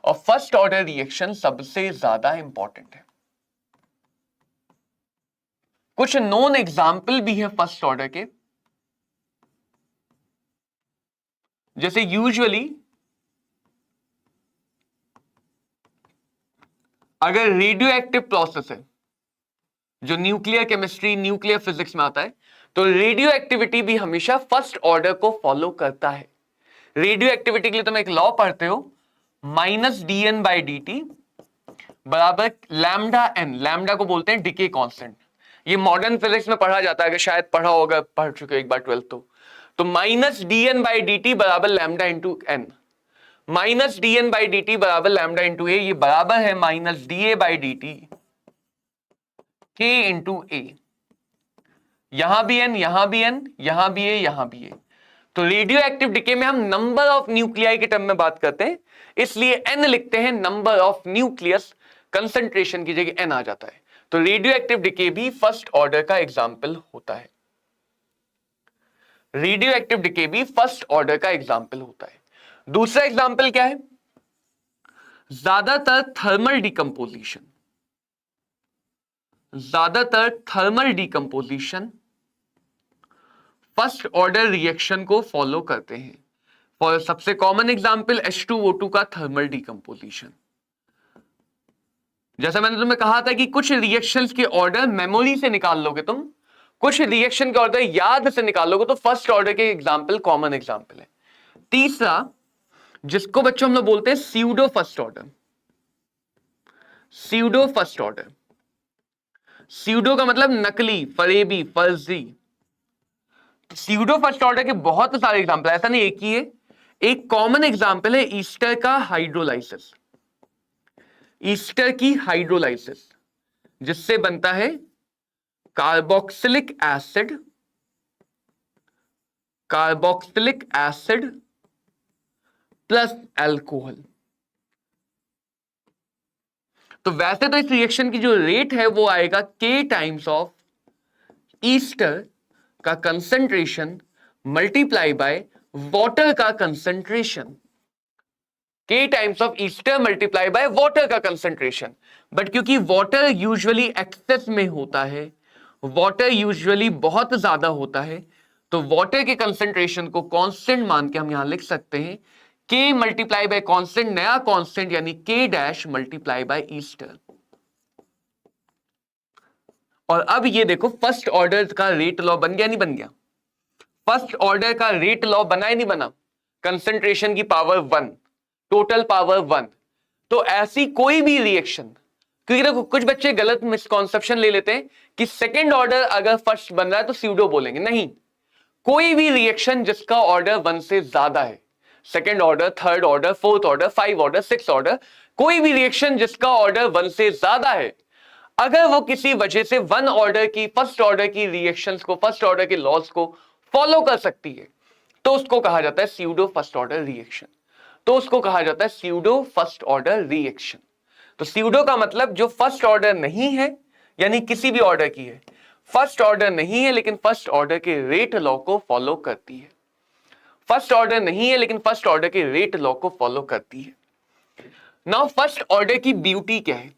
और फर्स्ट ऑर्डर रिएक्शन सबसे ज्यादा इंपॉर्टेंट है। कुछ नॉन एग्जाम्पल भी है फर्स्ट ऑर्डर के, जैसे यूजुअली अगर रेडियो एक्टिव प्रोसेस है, जो न्यूक्लियर केमिस्ट्री न्यूक्लियर फिजिक्स में आता है, तो रेडियो एक्टिविटी भी हमेशा फर्स्ट ऑर्डर को फॉलो करता है। रेडियो एक्टिविटी के लिए तुम एक लॉ पढ़ते हो, -dN/dt बराबर लैम्डा n। लैम्डा को बोलते हैं डिके कांस्टेंट। ये मॉडर्न फिजिक्स में पढ़ा जाता है, अगर शायद पढ़ा होगा, पढ़ चुके एक बार 12th तो -dN/dt बराबर लैम्डा इंटू n। -dN/dt बराबर लैम्डा इंटू a, ये बराबर है -dA/dt k इंटू a। यहां भी n, यहां भी n, यहां भी a, यहां भी a। तो रेडियो एक्टिव डिके में हम नंबर ऑफ न्यूक्लियाई के टर्म में बात करते हैं, इसलिए n लिखते हैं, नंबर ऑफ न्यूक्लियस कंसंट्रेशन की जगह n आ जाता है। तो रेडियो एक्टिव डिके भी फर्स्ट ऑर्डर का एग्जाम्पल होता है। रेडियो एक्टिव डिके भी फर्स्ट ऑर्डर का एग्जाम्पल होता है। दूसरा एग्जाम्पल क्या है? ज्यादातर थर्मल डिकम्पोजिशन। ज्यादातर thermal decomposition first order reaction को फॉलो करते हैं। फॉर सबसे कॉमन एग्जाम्पल H2O2 का थर्मल डिकम्पोजिशन। जैसा मैंने तुम्हें कहा था कि कुछ रिएक्शंस के ऑर्डर मेमोरी से निकाल लोगे तुम, कुछ रिएक्शन के ऑर्डर याद से निकालोगे, तो फर्स्ट ऑर्डर के एग्जाम्पल कॉमन एग्जाम्पल है। तीसरा, जिसको बच्चों हम लोग बोलते हैं pseudo first order. Pseudo first order, pseudo का मतलब नकली, फरेबी, फर्जी। स्यूडो फर्स्ट ऑर्डर के बहुत सारे एग्जांपल, ऐसा नहीं एक ही है। एक कॉमन एग्जांपल है ईस्टर का हाइड्रोलाइसिस, ईस्टर की हाइड्रोलाइसिस, जिससे बनता है carboxylic acid, carboxylic acid plus alcohol. तो वैसे तो इस रिएक्शन की जो रेट है वो आएगा K टाइम्स ऑफ ईस्टर का कंसंट्रेशन मल्टीप्लाई बाय वाटर का concentration, K times of Easter multiply by water का कंसंट्रेशन। बट क्योंकि वाटर यूजुअली एक्सेस में होता है, वाटर यूजुअली बहुत ज्यादा होता है, तो वाटर के कंसंट्रेशन को कांस्टेंट मान के हम यहां लिख सकते हैं K मल्टीप्लाई बाय कांस्टेंट, नया कांस्टेंट यानी K dash multiply by Easter. और अब ये देखो फर्स्ट ऑर्डर का रेट लॉ बन गया नहीं बन गया? फर्स्ट ऑर्डर का रेट लॉ बना ही नहीं बना? कंसंट्रेशन की पावर 1, टोटल पावर 1। तो ऐसी कोई भी रिएक्शन, क्योंकि देखो कुछ बच्चे गलत मिसकॉन्सेप्शन ले लेते हैं कि सेकंड ऑर्डर अगर फर्स्ट बन रहा है तो स्यूडो बोलेंगे। नहीं, कोई भी रिएक्शन जिसका ऑर्डर 1 से ज्यादा है, second order, third order, fourth order, 5 order, 6 order, कोई भी रिएक्शन जिसका ऑर्डर 1 से ज्यादा है, अगर वो किसी वजह से 1 ऑर्डर की, फर्स्ट ऑर्डर की रिएक्शंस को, फर्स्ट ऑर्डर के लॉज को फॉलो कर सकती है, तो उसको कहा जाता है स्यूडो फर्स्ट ऑर्डर रिएक्शन। तो उसको कहा जाता है स्यूडो फर्स्ट ऑर्डर रिएक्शन। तो स्यूडो का मतलब जो फर्स्ट ऑर्डर नहीं है, यानी किसी भी ऑर्डर की है, फर्स्ट ऑर्डर नहीं है लेकिन फर्स्ट ऑर्डर के रेट लॉ को फॉलो करती है। फर्स्ट ऑर्डर नहीं है लेकिन फर्स्ट ऑर्डर के रेट लॉ को फॉलो करती है। नाउ फर्स्ट ऑर्डर की ब्यूटी क्या है?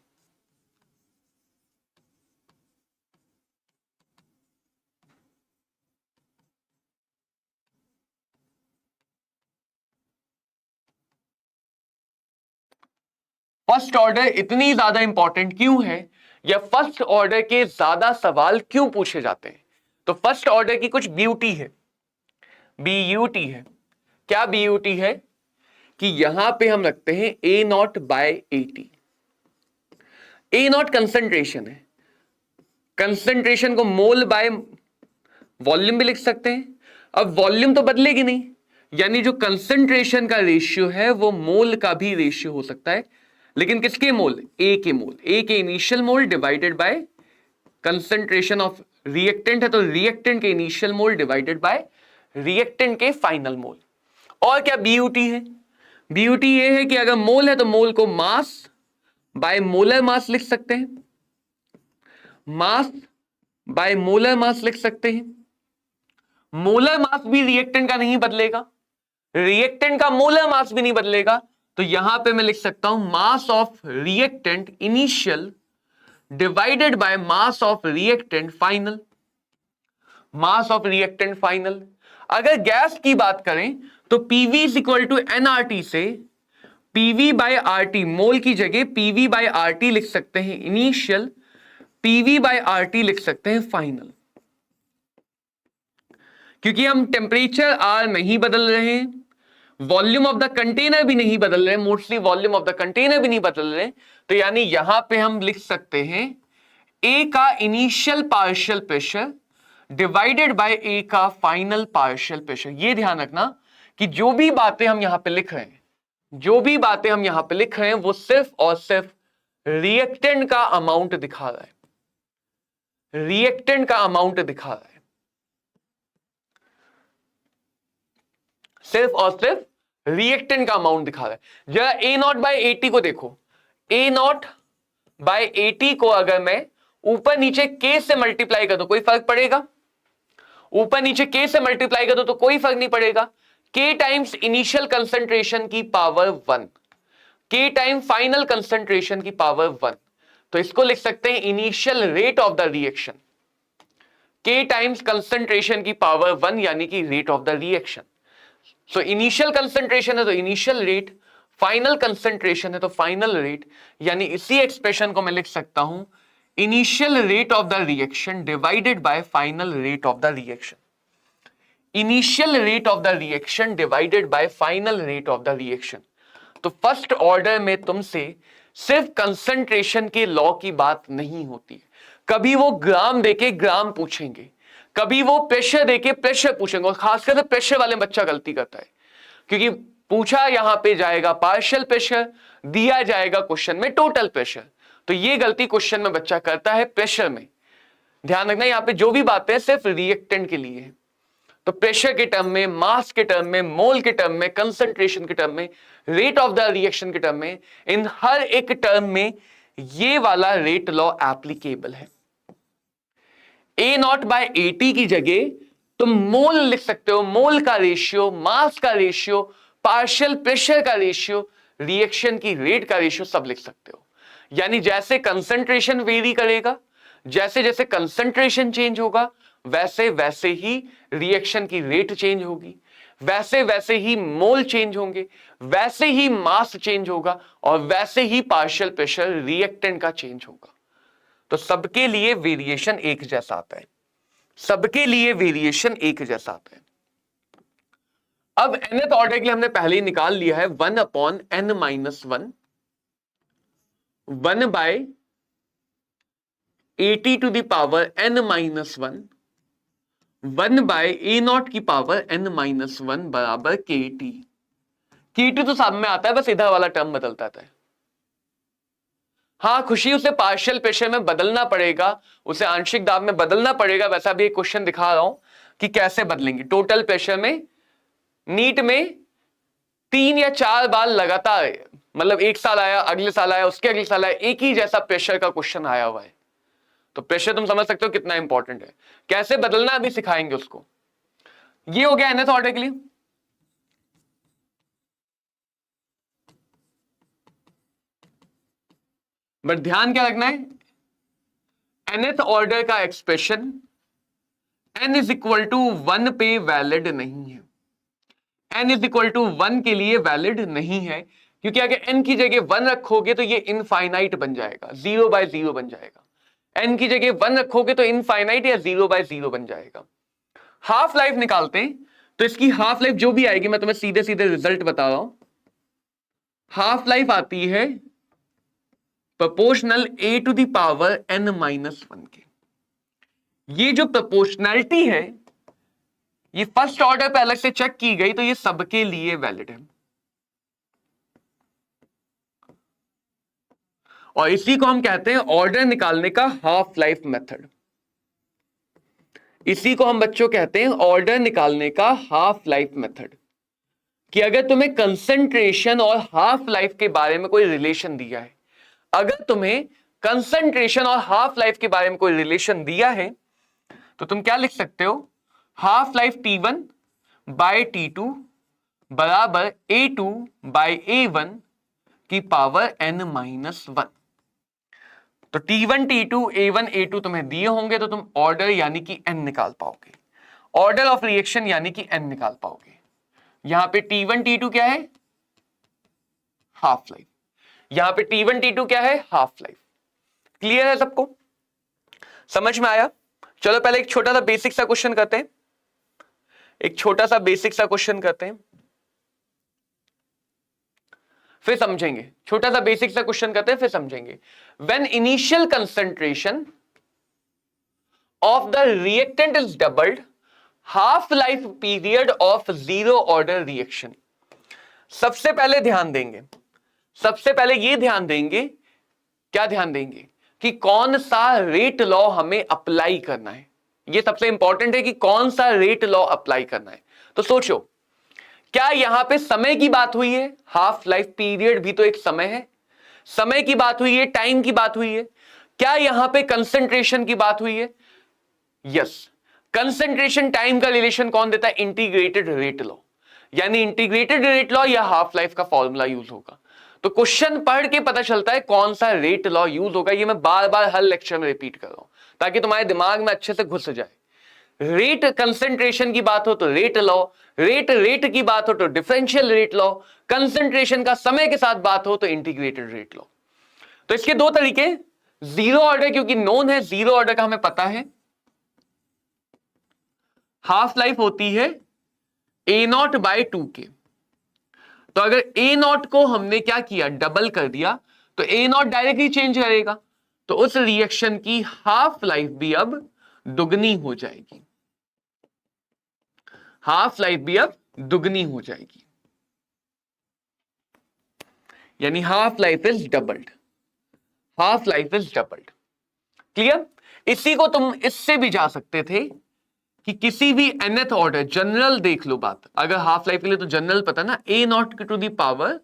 फर्स्ट ऑर्डर इतनी ज्यादा इंपॉर्टेंट क्यों है, या फर्स्ट ऑर्डर के ज्यादा सवाल क्यों पूछे जाते हैं? तो फर्स्ट ऑर्डर की कुछ ब्यूटी है, बीयूटी है। क्या बीयूटी है? कि यहां पे हम रखते हैं A0/AT। A0 कंसंट्रेशन है, कंसंट्रेशन को मोल बाय वॉल्यूम भी लिख सकते हैं। अब वॉल्यूम तो बदलेगी नहीं, यानी जो कंसंट्रेशन का रेशियो है वो मोल का भी रेशियो हो सकता है, लेकिन किसके मोल? ए के मोल। ए के initial mole divided by concentration of reactant है, तो रिएक्टेंट के initial mole divided by reactant के फाइनल मोल। और क्या बीयूटी है? बीयूटी ये है कि अगर मोल है तो मोल को मास बाय मोलर मास लिख सकते हैं, मास बाय मोलर मास लिख सकते हैं। मोलर मास भी रिएक्टेंट का नहीं बदलेगा, रिएक्टेंट का मोलर मास भी नहीं बदलेगा, तो यहां पे मैं लिख सकता हूं mass of reactant initial divided by mass of reactant final, mass of reactant final. अगर गैस की बात करें तो PV is equal to NRT से पीवी बाय आरटी, मोल की जगह पीवी बाय आरटी लिख सकते हैं इनिशियल, पीवी बाय आरटी लिख सकते हैं फाइनल। क्योंकि हम टेम्परेचर आर नहीं बदल रहे हैं, वॉल्यूम ऑफ द कंटेनर भी नहीं बदल रहे, mostly volume of the container भी नहीं बदल रहे, तो यानी यहां पे हम लिख सकते हैं ए का initial partial pressure divided by A का फाइनल पार्शियल प्रेशर। ये ध्यान रखना कि जो भी बातें हम यहां पे लिख रहे हैं, जो भी बातें हम यहां पे लिख रहे हैं, वो सिर्फ और सिर्फ रिएक्टेंट का अमाउंट दिखा रहा है, रिएक्टेंट का अमाउंट दिखा रहा है, सिर्फ और सिर्फ रिएक्टेंट का अमाउंट दिखा रहा है। जरा A0/AT को देखो, A0/AT को अगर मैं ऊपर नीचे K से मल्टीप्लाई कर दूं कोई फर्क पड़ेगा? ऊपर नीचे K से मल्टीप्लाई कर दो तो कोई फर्क नहीं पड़ेगा। K टाइम्स इनिशियल कंसंट्रेशन की power 1, K time final concentration की पावर 1, तो इसको लिख सकते हैं initial rate of the reaction, K times concentration की पावर 1 यानी कि rate of the reaction. So initial concentration है तो इनिशियल रेट, फाइनल कंसंट्रेशन है तो फाइनल रेट, यानी इसी एक्सप्रेशन को मैं लिख सकता हूं initial rate of the reaction divided by final rate of the reaction. Initial rate of the reaction divided by final rate of the reaction. तो फर्स्ट ऑर्डर में तुमसे सिर्फ कंसंट्रेशन के लॉ की बात नहीं होती। कभी वो ग्राम देके ग्राम पूछेंगे, कभी वो प्रेशर देके प्रेशर पूछेंगे, और खासकर प्रेशर वाले बच्चा गलती करता है, क्योंकि पूछा यहां पे जाएगा पार्शियल प्रेशर, दिया जाएगा क्वेश्चन में टोटल प्रेशर। तो ये गलती क्वेश्चन में बच्चा करता है प्रेशर में। ध्यान रखना यहां पे जो भी बातें हैं सिर्फ रिएक्टेंट के लिए है। तो प्रेशर के टर्म में, मास के टर्म में, मोल के टर्म में, कंसंट्रेशन के टर्म में, रेट ऑफ द रिएक्शन के टर्म में, इन हर एक टर्म में ये वाला रेट लॉ एप्लीकेबल है। ए नॉट बाय एटी की जगह तुम मोल लिख सकते हो, मोल का रेशियो, मास का रेशियो, पार्शियल प्रेशर का रेशियो, रिएक्शन की रेट का रेशियो सब लिख सकते हो। यानी जैसे कंसंट्रेशन वेरी करेगा, जैसे जैसे कंसंट्रेशन चेंज होगा, वैसे वैसे ही रिएक्शन की रेट चेंज होगी, वैसे वैसे ही मोल चेंज होंगे, वैसे ही मास चेंज होगा, और वैसे ही पार्शियल प्रेशर रिएक्टेंट का चेंज होगा। तो सबके लिए वेरिएशन एक जैसा आता है, सबके लिए वेरिएशन एक जैसा आता है। अब nth ऑर्डर के लिए हमने पहले ही निकाल लिया है 1/n-1 1 by 80 to the power n-1 1 by a naught की पावर n-1 बराबर KT। KT तो सब में आता है, बस इधर वाला टर्म बदलता है। हाँ, खुशी उसे पार्शियल प्रेशर में बदलना पड़ेगा, उसे आंशिक दाब में बदलना पड़ेगा। वैसा भी एक क्वेश्चन दिखा रहा हूं कि कैसे बदलेंगे। टोटल प्रेशर में नीट में 3 या 4 बार लगातार, मतलब एक साल आया, अगले साल आया, उसके अगले साल आया, एक ही जैसा प्रेशर का क्वेश्चन आया हुआ है। तो प्रेशर तुम समझ सकते हो कितना इंपॉर्टेंट है, कैसे बदलना अभी सिखाएंगे उसको। ये हो गया nth ऑर्डर के लिए। बट ध्यान क्या रखना है, nth ऑर्डर का expression n is equal to 1 पे वैलिड नहीं है। n इज इक्वल टू 1 के लिए वैलिड नहीं है, क्योंकि अगर n की जगह 1 रखोगे तो ये इनफाइनाइट बन जाएगा, 0/0 बन जाएगा। n की जगह 1 रखोगे तो इनफाइनाइट या 0/0 बन जाएगा। हाफ लाइफ निकालते हैं, तो इसकी हाफ लाइफ जो भी आएगी, मैं तुम्हें सीधे सीधे रिजल्ट बता रहा हूं। हाफ लाइफ आती है proportional a to the power n-1 के। ये जो प्रोपोर्शनैलिटी है, ये फर्स्ट ऑर्डर पे अलग से चेक की गई, तो ये सबके लिए वैलिड है। और इसी को हम कहते हैं ऑर्डर निकालने का हाफ लाइफ मेथड। इसी को हम बच्चों कहते हैं ऑर्डर निकालने का हाफ लाइफ मेथड। कि अगर तुम्हें कंसंट्रेशन और हाफ लाइफ के बारे में कोई रिलेशन दिया है, अगर तुम्हें कंसंट्रेशन और हाफ लाइफ के बारे में कोई रिलेशन दिया है, तो तुम क्या लिख सकते हो, half life T1 bye T2 बराबर A2 बाय A1 की पावर n-1। तो T1 T2 A1 A2 तुम्हें दिए होंगे, तो तुम ऑर्डर यानी कि n निकाल पाओगे, ऑर्डर ऑफ रिएक्शन यानी कि n निकाल पाओगे। यहां पे T1 T2 क्या है, हाफ लाइफ। यहां पे T1 T2 क्या है, हाफ लाइफ। क्लियर है सबको, समझ में आया? चलो पहले एक छोटा सा बेसिक सा क्वेश्चन करते हैं, एक छोटा सा बेसिक सा क्वेश्चन करते हैं, फिर समझेंगे। छोटा सा बेसिक सा क्वेश्चन करते हैं, फिर समझेंगे। When initial concentration of the reactant is doubled, half life period of zero order reaction. सबसे पहले ध्यान देंगे, सबसे पहले ये ध्यान देंगे, क्या ध्यान देंगे कि कौन सा रेट लॉ हमें अप्लाई करना है। ये सबसे इंपॉर्टेंट है कि कौन सा रेट लॉ अप्लाई करना है। तो सोचो, क्या यहां पे समय की बात हुई है? हाफ लाइफ पीरियड भी तो एक समय है, समय की बात हुई है, टाइम की बात हुई है। क्या यहां पे कंसंट्रेशन की बात हुई है? यस, कंसंट्रेशन टाइम का रिलेशन कौन देता है? Integrated rate law. यानी इंटीग्रेटेड रेट लॉ या हाफ लाइफ का फॉर्मूला यूज होगा। तो क्वेश्चन पढ़ के पता चलता है कौन सा रेट लॉ यूज होगा। ये मैं बार बार हर लेक्चर में रिपीट कर रहा हूं ताकि तुम्हारे दिमाग में अच्छे से घुस जाए। रेट कंसंट्रेशन की बात हो तो रेट लॉ, रेट की बात हो तो डिफरेंशियल रेट लॉ, कंसंट्रेशन का समय के साथ बात हो तो इंटीग्रेटेड रेट लॉ। तो इसके दो तरीके, जीरो ऑर्डर क्योंकि नोन है, जीरो ऑर्डर का हमें पता है, हाफ लाइफ होती है ए नॉट बाय 2k। तो अगर ए नॉट को हमने क्या किया, डबल कर दिया, तो ए नॉट डायरेक्टली चेंज करेगा, तो उस रिएक्शन की हाफ लाइफ भी अब दुगनी हो जाएगी, हाफ लाइफ भी अब दुगनी हो जाएगी, यानी half life is doubled, half life is doubled. Clear? इसी को तुम इससे भी जा सकते थे कि किसी भी nth ऑर्डर, जनरल देख लो बात, अगर हाफ लाइफ के लिए तो जनरल पता ना, a naught to the power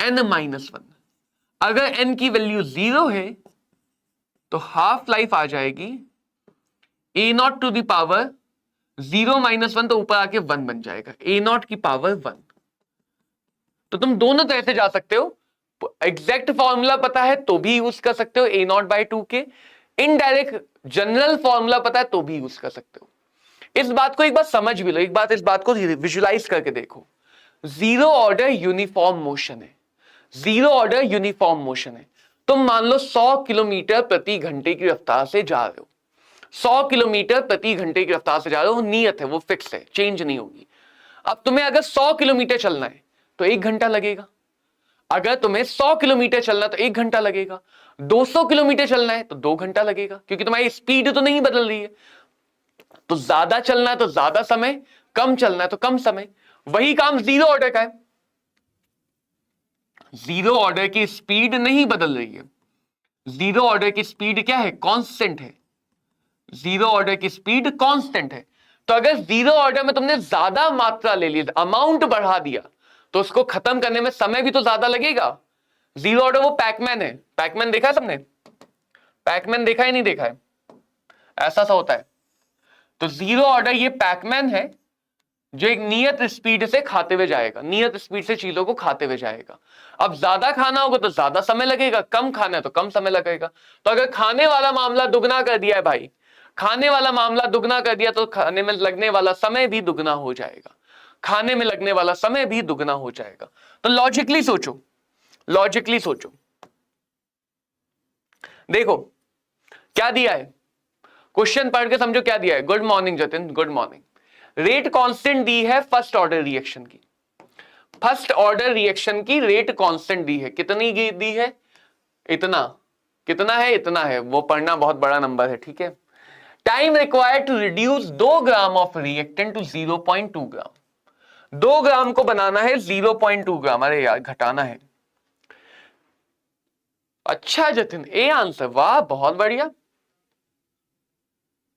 n-1, अगर n की वैल्यू 0 है तो हाफ लाइफ आ जाएगी ए नॉट टू दी पावर 0-1, तो ऊपर आके 1 बन जाएगा, ए नॉट की पावर 1। तो तुम दोनों तरह से जा सकते हो, एग्जैक्ट फॉर्मूला पता है तो भी यूज कर सकते हो A naught by 2k, indirect general formula पता है तो भी यूज कर सकते हो। इस बात को एक बार समझ भी लो, एक बात इस बात को विजुलाइज करके देखो, जीरो ऑर्डर यूनिफॉर्म मोशन है, जीरो ऑर्डर यूनिफॉर्म मोशन है। तुम मान लो 100 किलोमीटर प्रति घंटे की रफ्तार से जा रहे हो, 100 किलोमीटर प्रति घंटे की रफ्तार से जा रहे हो, नियत है, वो फिक्स है, चेंज नहीं होगी। अब तुम्हें अगर 100 किलोमीटर चलना है तो 1 घंटा लगेगा, अगर तुम्हें 100 किलोमीटर चलना तो 1 घंटा लगेगा, 200 किलोमीटर चलना है तो 2 घंटा लगेगा, क्योंकि तुम्हारी स्पीड तो नहीं बदल रही है। तो ज्यादा चलना है तो ज्यादा समय, कम चलना है तो कम समय। वही काम जीरो ऑर्डर का है, जीरो ऑर्डर की स्पीड नहीं बदल रही है, जीरो ऑर्डर की स्पीड क्या है, कांस्टेंट है, जीरो ऑर्डर की स्पीड कांस्टेंट है। तो अगर जीरो ऑर्डर में तुमने ज्यादा मात्रा ले ली, अमाउंट बढ़ा दिया, तो उसको खत्म करने में समय भी तो ज्यादा लगेगा। जीरो ऑर्डर वो पैकमैन है, पैकमैन देखा है सबने, पैकमैन देखा है नहीं देखा है, ऐसा सा होता है। तो जीरो ऑर्डर ये पैकमैन है जो एक नियत स्पीड से खाते हुए जाएगा, नियत स्पीड से चीजों को खाते हुए जाएगा। अब ज्यादा खाना होगा तो ज्यादा समय लगेगा, कम खाना है तो कम समय लगेगा। तो अगर खाने वाला मामला दुगना कर दिया है भाई, खाने वाला मामला दुगना कर दिया, तो खाने में लगने वाला समय भी दुगना हो जाएगा, खाने में लगने वाला समय भी दुगना हो जाएगा। तो लॉजिकली सोचो, लॉजिकली सोचो, देखो क्या दिया है, क्वेश्चन पढ़ के समझो क्या दिया है। Good morning Jatin, good morning. Rate constant दी है फर्स्ट ऑर्डर रिएक्शन की, फर्स्ट ऑर्डर रिएक्शन की रेट कांस्टेंट दी है, कितनी दी है, इतना, कितना है, इतना है, वो पढ़ना बहुत बड़ा नंबर है, ठीक है। Time required to reduce 2 gram of reactant to 0.2 gram, 2 gram को बनाना है 0.2 ग्राम, अरे यार घटाना है। अच्छा जतिन, ए आंसर, वाह बहुत बढ़िया।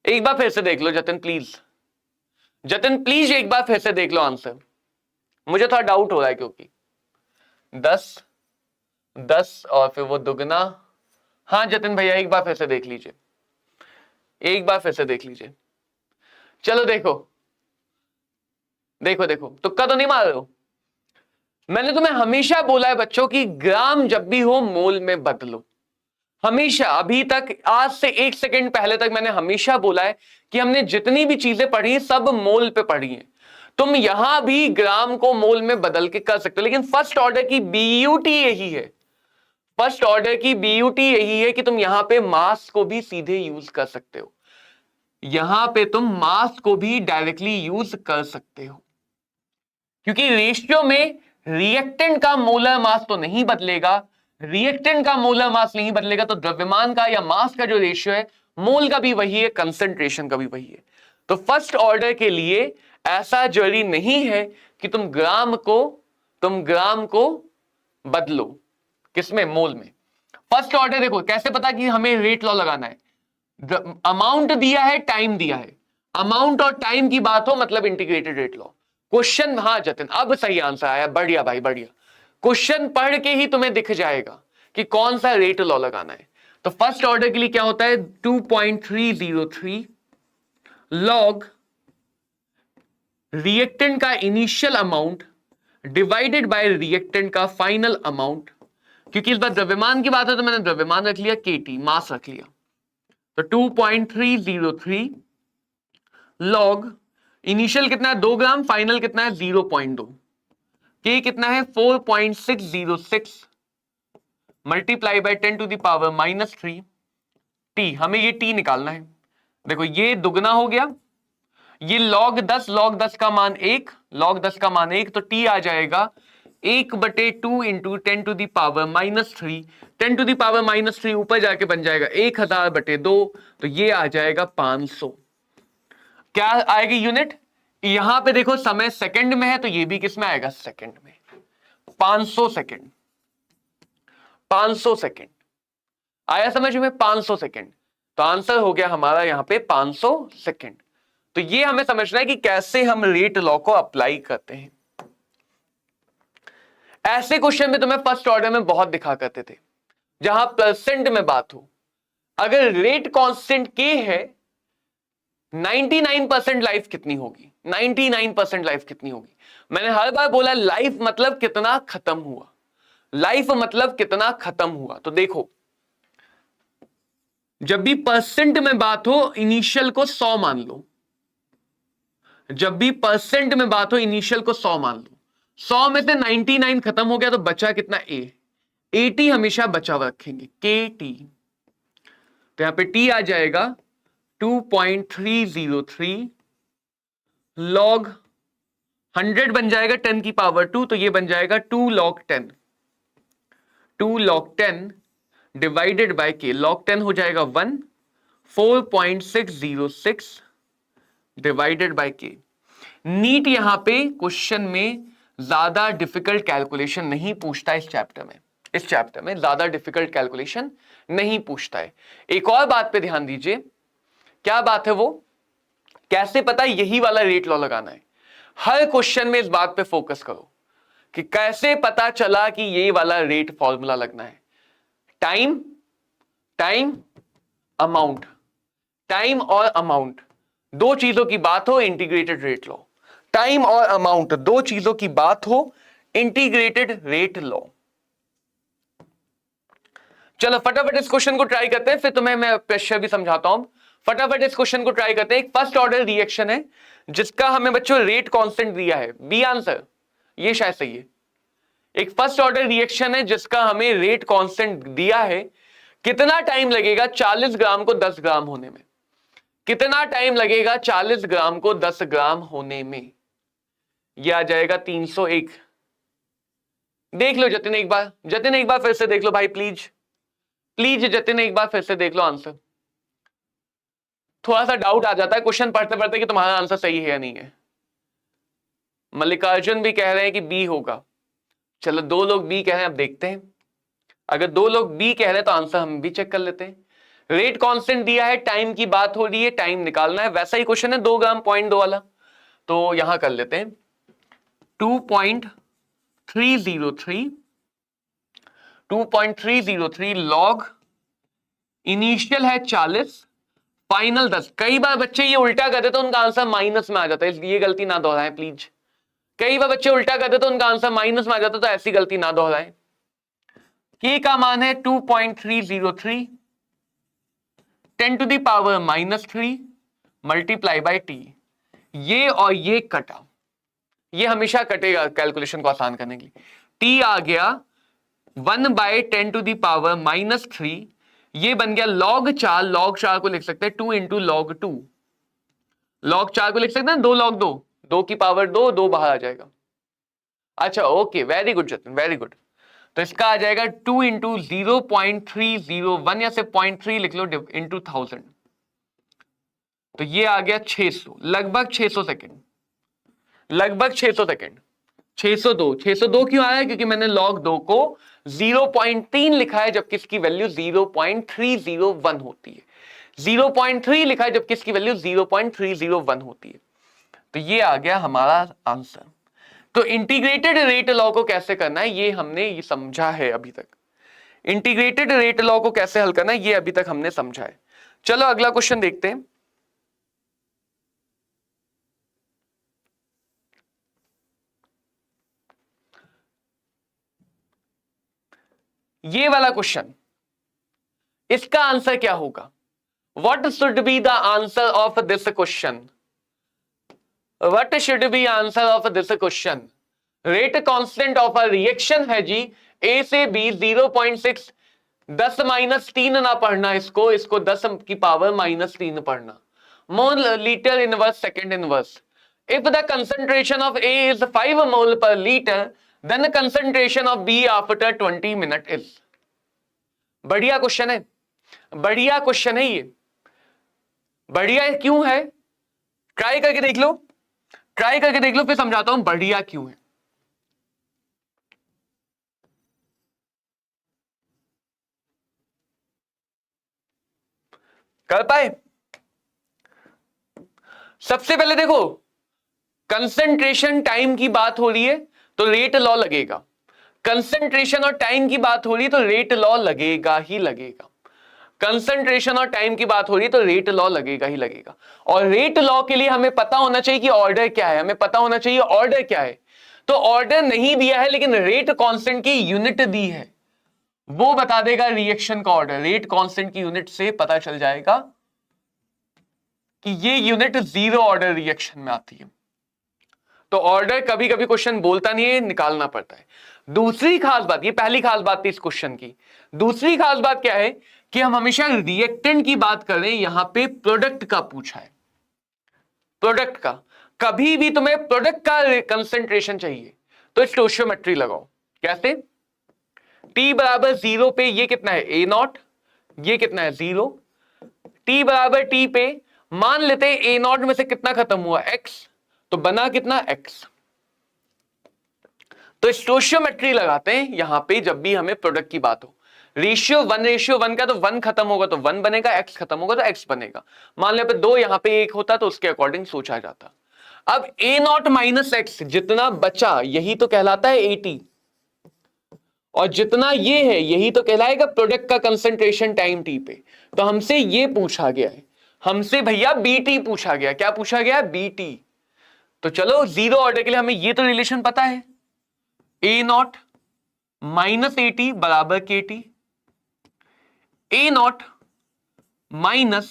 एक बार फिर से देख लो जतिन प्लीज, जतिन प्लीज एक बार फिर से देख लो आंसर, मुझे थोड़ा डाउट हो रहा है, क्योंकि 10 और फिर वो दुगना। हाँ जतिन भैया एक बार फिर से देख लीजिए, एक बार फिर से देख लीजिए। चलो देखो देखो देखो, तुक्का तो नहीं मार रहे हो। मैंने तुम्हें हमेशा बोला है बच्चों कि ग्राम जब भी हो मोल में बदलो, हमेशा, अभी तक, आज से 1 सेकंड पहले तक मैंने हमेशा बोला है कि हमने जितनी भी चीजें पढ़ी सब मोल पे पढ़ी हैं। तुम यहां भी ग्राम को मोल में बदल के कर सकते हो, लेकिन फर्स्ट ऑर्डर की बीयूटी यही है, फर्स्ट ऑर्डर की बीयूटी यही है कि तुम यहां पे मास को भी सीधे यूज कर सकते हो, यहां पे तुम मास को भी डायरेक्टली यूज कर सकते हो, क्योंकि रेशियो में रिएक्टेंट का मोलर मास तो नहीं बदलेगा, रिएक्टेंट का मोलर मास नहीं बदलेगा, तो द्रव्यमान का या मास का जो रेशियो है मोल का भी वही है, कंसंट्रेशन का भी वही है। तो फर्स्ट ऑर्डर के लिए ऐसा जरूरी नहीं है कि तुम ग्राम को बदलो, किसमें, मोल में। फर्स्ट ऑर्डर देखो कैसे पता कि हमें रेट लॉ लगाना है, अमाउंट दिया है, टाइम दिया है, अमाउंट और टाइम की बात हो मतलब इंटीग्रेटेड रेट लॉ। क्वेश्चन, हाँ जतिन अब सही आंसर आया, बढ़िया भाई बढ़िया। क्वेश्चन पढ़ के ही तुम्हें दिख जाएगा कि कौन सा रेट लॉ लगाना है। तो फर्स्ट ऑर्डर के लिए क्या होता है, 2.303 लॉग रिएक्टेंट का initial amount divided by reactant का फाइनल अमाउंट, क्योंकि इस बार द्रव्यमान की बात है तो मैंने द्रव्यमान रख लिया, केटी मास रख लिया। तो 2.303 लॉग इनिशियल कितना है 2 ग्राम, फाइनल कितना है 0.2, के कितना है 4.606 multiply by 10 to the power -3, t, हमें ये टी निकालना है। देखो ये दुगना हो गया, ये log 10 का मान 1, log 10 का मान 1, तो t आ जाएगा 1/2 into 10 to the power -3। 10 to the power -3 ऊपर जाके बन जाएगा 1000/2, तो ये आ जाएगा 500। क्या आएगी यूनिट? यहां पे देखो समय सेकंड में है, तो ये भी किस में आएगा? सेकंड में। 500 सेकंड, 500 सेकंड आया समझ में? 500 सेकंड। तो आंसर हो गया हमारा यहां पे 500 सेकंड। तो ये हमें समझना है कि कैसे हम रेट लॉ को अप्लाई करते हैं। ऐसे क्वेश्चन में तुम्हें फर्स्ट ऑर्डर में बहुत दिखा करते थे, जहां परसेंट में बात हो। अगर रेट कांस्टेंट के है, 99% लाइफ कितनी होगी? 99% लाइफ कितनी होगी? मैंने हर बार बोला लाइफ मतलब कितना खत्म हुआ, लाइफ मतलब कितना खत्म हुआ। तो देखो, जब भी परसेंट में बात हो, इनिशियल को 100 मान लो। जब भी परसेंट में बात हो, इनिशियल को 100 मान लो। 100 में से 99 खत्म हो गया, तो बचा कितना? 80 हमेशा बचा हुआ रखेंगे, KT। तो यहां पे T आ जाएगा 2.303 log 100 बन जाएगा 10 की पावर 2, तो ये बन जाएगा 2 log 10। 2 log 10 divided by K। log 10 हो जाएगा 1, 4.606 डिवाइडेड बाय K। नीट यहां पे क्वेश्चन में ज्यादा डिफिकल्ट कैलकुलेशन नहीं पूछता इस चैप्टर में। इस चैप्टर में ज्यादा डिफिकल्ट कैलकुलेशन नहीं पूछता है। एक और बात पे ध्यान दीजिए, क्या बात है वो? कैसे पता यही वाला रेट लॉ लगाना है? हर क्वेश्चन में इस बात पे फोकस करो कि कैसे पता चला कि ये वाला रेट फॉर्मूला लगना है। टाइम, टाइम, अमाउंट, टाइम और अमाउंट दो चीजों की बात हो, इंटीग्रेटेड रेट लॉ। टाइम और अमाउंट दो चीजों की बात हो, इंटीग्रेटेड रेट लॉ। चलो फटाफट इस क्वेश्चन को ट्राई करते हैं, फिर तुम्हें मैं प्रेशर भी समझाता हूं। फटाफट इस क्वेश्चन को ट्राई करते हैं। एक फर्स्ट ऑर्डर रिएक्शन है जिसका हमें बच्चों रेट कांस्टेंट दिया है, बी आंसर, ये शायद सही है। एक फर्स्ट ऑर्डर रिएक्शन है जिसका हमें रेट कांस्टेंट दिया है। कितना टाइम लगेगा 40 ग्राम को 10 ग्राम होने में? कितना टाइम लगेगा 40 ग्राम को 10 ग्राम होने में? यह आ जाएगा 301। देख लो जतिन एक बार, जतिन एक बार फिर से देख लो भाई, प्लीज प्लीज जतिन एक बार फिर से देख लो आंसर। थोड़ा सा डाउट आ जाता है क्वेश्चन पढ़ते पढ़ते कि तुम्हारा आंसर सही है या नहीं है। मल्लिकार्जुन भी कह रहे हैं कि बी होगा। चलो 2 लोग बी कह रहे हैं, अब देखते हैं। अगर 2 लोग बी कह रहे हैं तो आंसर हम भी चेक कर लेते हैं। रेट कांस्टेंट दिया है, टाइम की बात हो रही है, टाइम निकालना है। वैसा ही क्वेश्चन है 2 ग्राम 0.2 वाला, तो यहां कर लेते हैं 2.303 लॉग इनिशियल है 40, फाइनल 10। कई बार बच्चे ये उल्टा कर देते तो उनका आंसर माइनस में आ जाता है, इसलिए ये गलती ना दोहराएं प्लीज। कई बार बच्चे उल्टा कर देते तो उनका आंसर माइनस में आ जाता, तो ऐसी गलती ना दोहराएं। के का मान है 2.303, 10 to the power -3 multiply by t. ये और ये कटा, ये हमेशा कटेगा कैलकुलेशन को आसान करने के लिए। टी आ गया 1/10 टू दी पावर -3, ये बन गया log 4। log 4 को लिख सकते हैं 2 इंटू log 2। log 4 को लिख सकते हैं 2 log 2, 2 की पावर 2, 2 बाहर आ जाएगा। अच्छा okay, very good Jatin, very good. तो इसका आ जाएगा 2 इंटू 0.301 या सिर्फ 0.3 लिख लो इंटू 1000, तो ये आ गया 600, लगभग 600 सेकेंड, लगभग 600 सेकेंड। 602 क्यों आया? क्योंकि मैंने log 2 को 0.3 लिखा है जबकि इसकी वैल्यू 0.301 होती है। 0.3 लिखा है जबकि इसकी वैल्यू 0.301 होती है। तो ये आ गया हमारा आंसर। तो इंटीग्रेटेड रेट लॉ को कैसे करना है ये हमने ये समझा है अभी तक। इंटीग्रेटेड रेट लॉ को कैसे हल करना है ये अभी तक हमने समझा है। चलो अगला क्वेश्चन देखते हैं। ये वाला क्वेश्चन, इसका आंसर क्या होगा? What should be the answer of this question? What should be answer of this question? Rate constant of a reaction है जी ए से बी 0.6, 10 - 3 ना पढ़ना इसको, इसको 10 की पावर -3 पढ़ना। mole liter inverse second inverse. If the concentration of A is 5 mole per liter, then the concentration of B after 20 minutes is. बढ़िया question है, बढ़िया क्वेश्चन है ये। बढ़िया क्यों है? ट्राई करके देख लो, ट्राई करके देख लो, फिर समझाता हूं बढ़िया क्यों है। कर पाए? सबसे पहले देखो, कंसंट्रेशन टाइम की बात हो रही है तो रेट लॉ लगेगा। कंसंट्रेशन और टाइम की बात हो रही है तो रेट लॉ लगेगा ही लगेगा। कंसंट्रेशन और टाइम की बात हो रही है तो रेट लॉ लगेगा ही लगेगा। और रेट लॉ के लिए हमें पता होना चाहिए कि ऑर्डर क्या है, हमें पता होना चाहिए ऑर्डर क्या है। तो ऑर्डर नहीं दिया है लेकिन रेट कांस्टेंट की यूनिट दी है, वो बता देगा रिएक्शन का ऑर्डर। रेट कांस्टेंट की यूनिट से पता चल जाएगा कि ये यूनिट जीरो ऑर्डर रिएक्शन में आती है। तो ऑर्डर कभी कभी क्वेश्चन बोलता नहीं है, निकालना पड़ता है। दूसरी खास बात, ये पहली खास बात थी इस क्वेश्चन की। दूसरी खास बात क्या है कि हम हमेशा रिएक्टेंट की बात कर रहे हैं, यहां पे प्रोडक्ट का पूछा है। प्रोडक्ट का, कभी भी तुम्हें प्रोडक्ट का कंसंट्रेशन चाहिए तो स्टोइचियोमेट्री लगाओ। कैसे? T बराबर 0 पे ये कितना है A नॉट, ये कितना है 0। T बराबर T पे मान लेते हैं A नॉट में से कितना खत्म हुआ X, तो बना कितना X। तो स्टोइचियोमेट्री लगाते हैं यहां पे जब भी हमें प्रोडक्ट की बात हो। रेशियो 1:1 का, तो 1 खत्म होगा तो 1 बनेगा, X खत्म होगा तो X बनेगा। मान ले पे 2 यहां पे 1 होता तो उसके अकॉर्डिंग सोचा जाता। अब A नॉट माइनस X जितना बचा यही तो कहलाता है AT, और जितना ये है यही तो कहलाएगा प्रोडक्ट का कंसंट्रेशन टाइम T पे। तो हमसे ये पूछा गया है, हमसे भैया BT पूछा गया। क्या पूछा गया? BT। तो चलो जीरो ऑर्डर के लिए हमें ये तो रिलेशन पता है, A नॉट माइनस AT बराबर KT, A not minus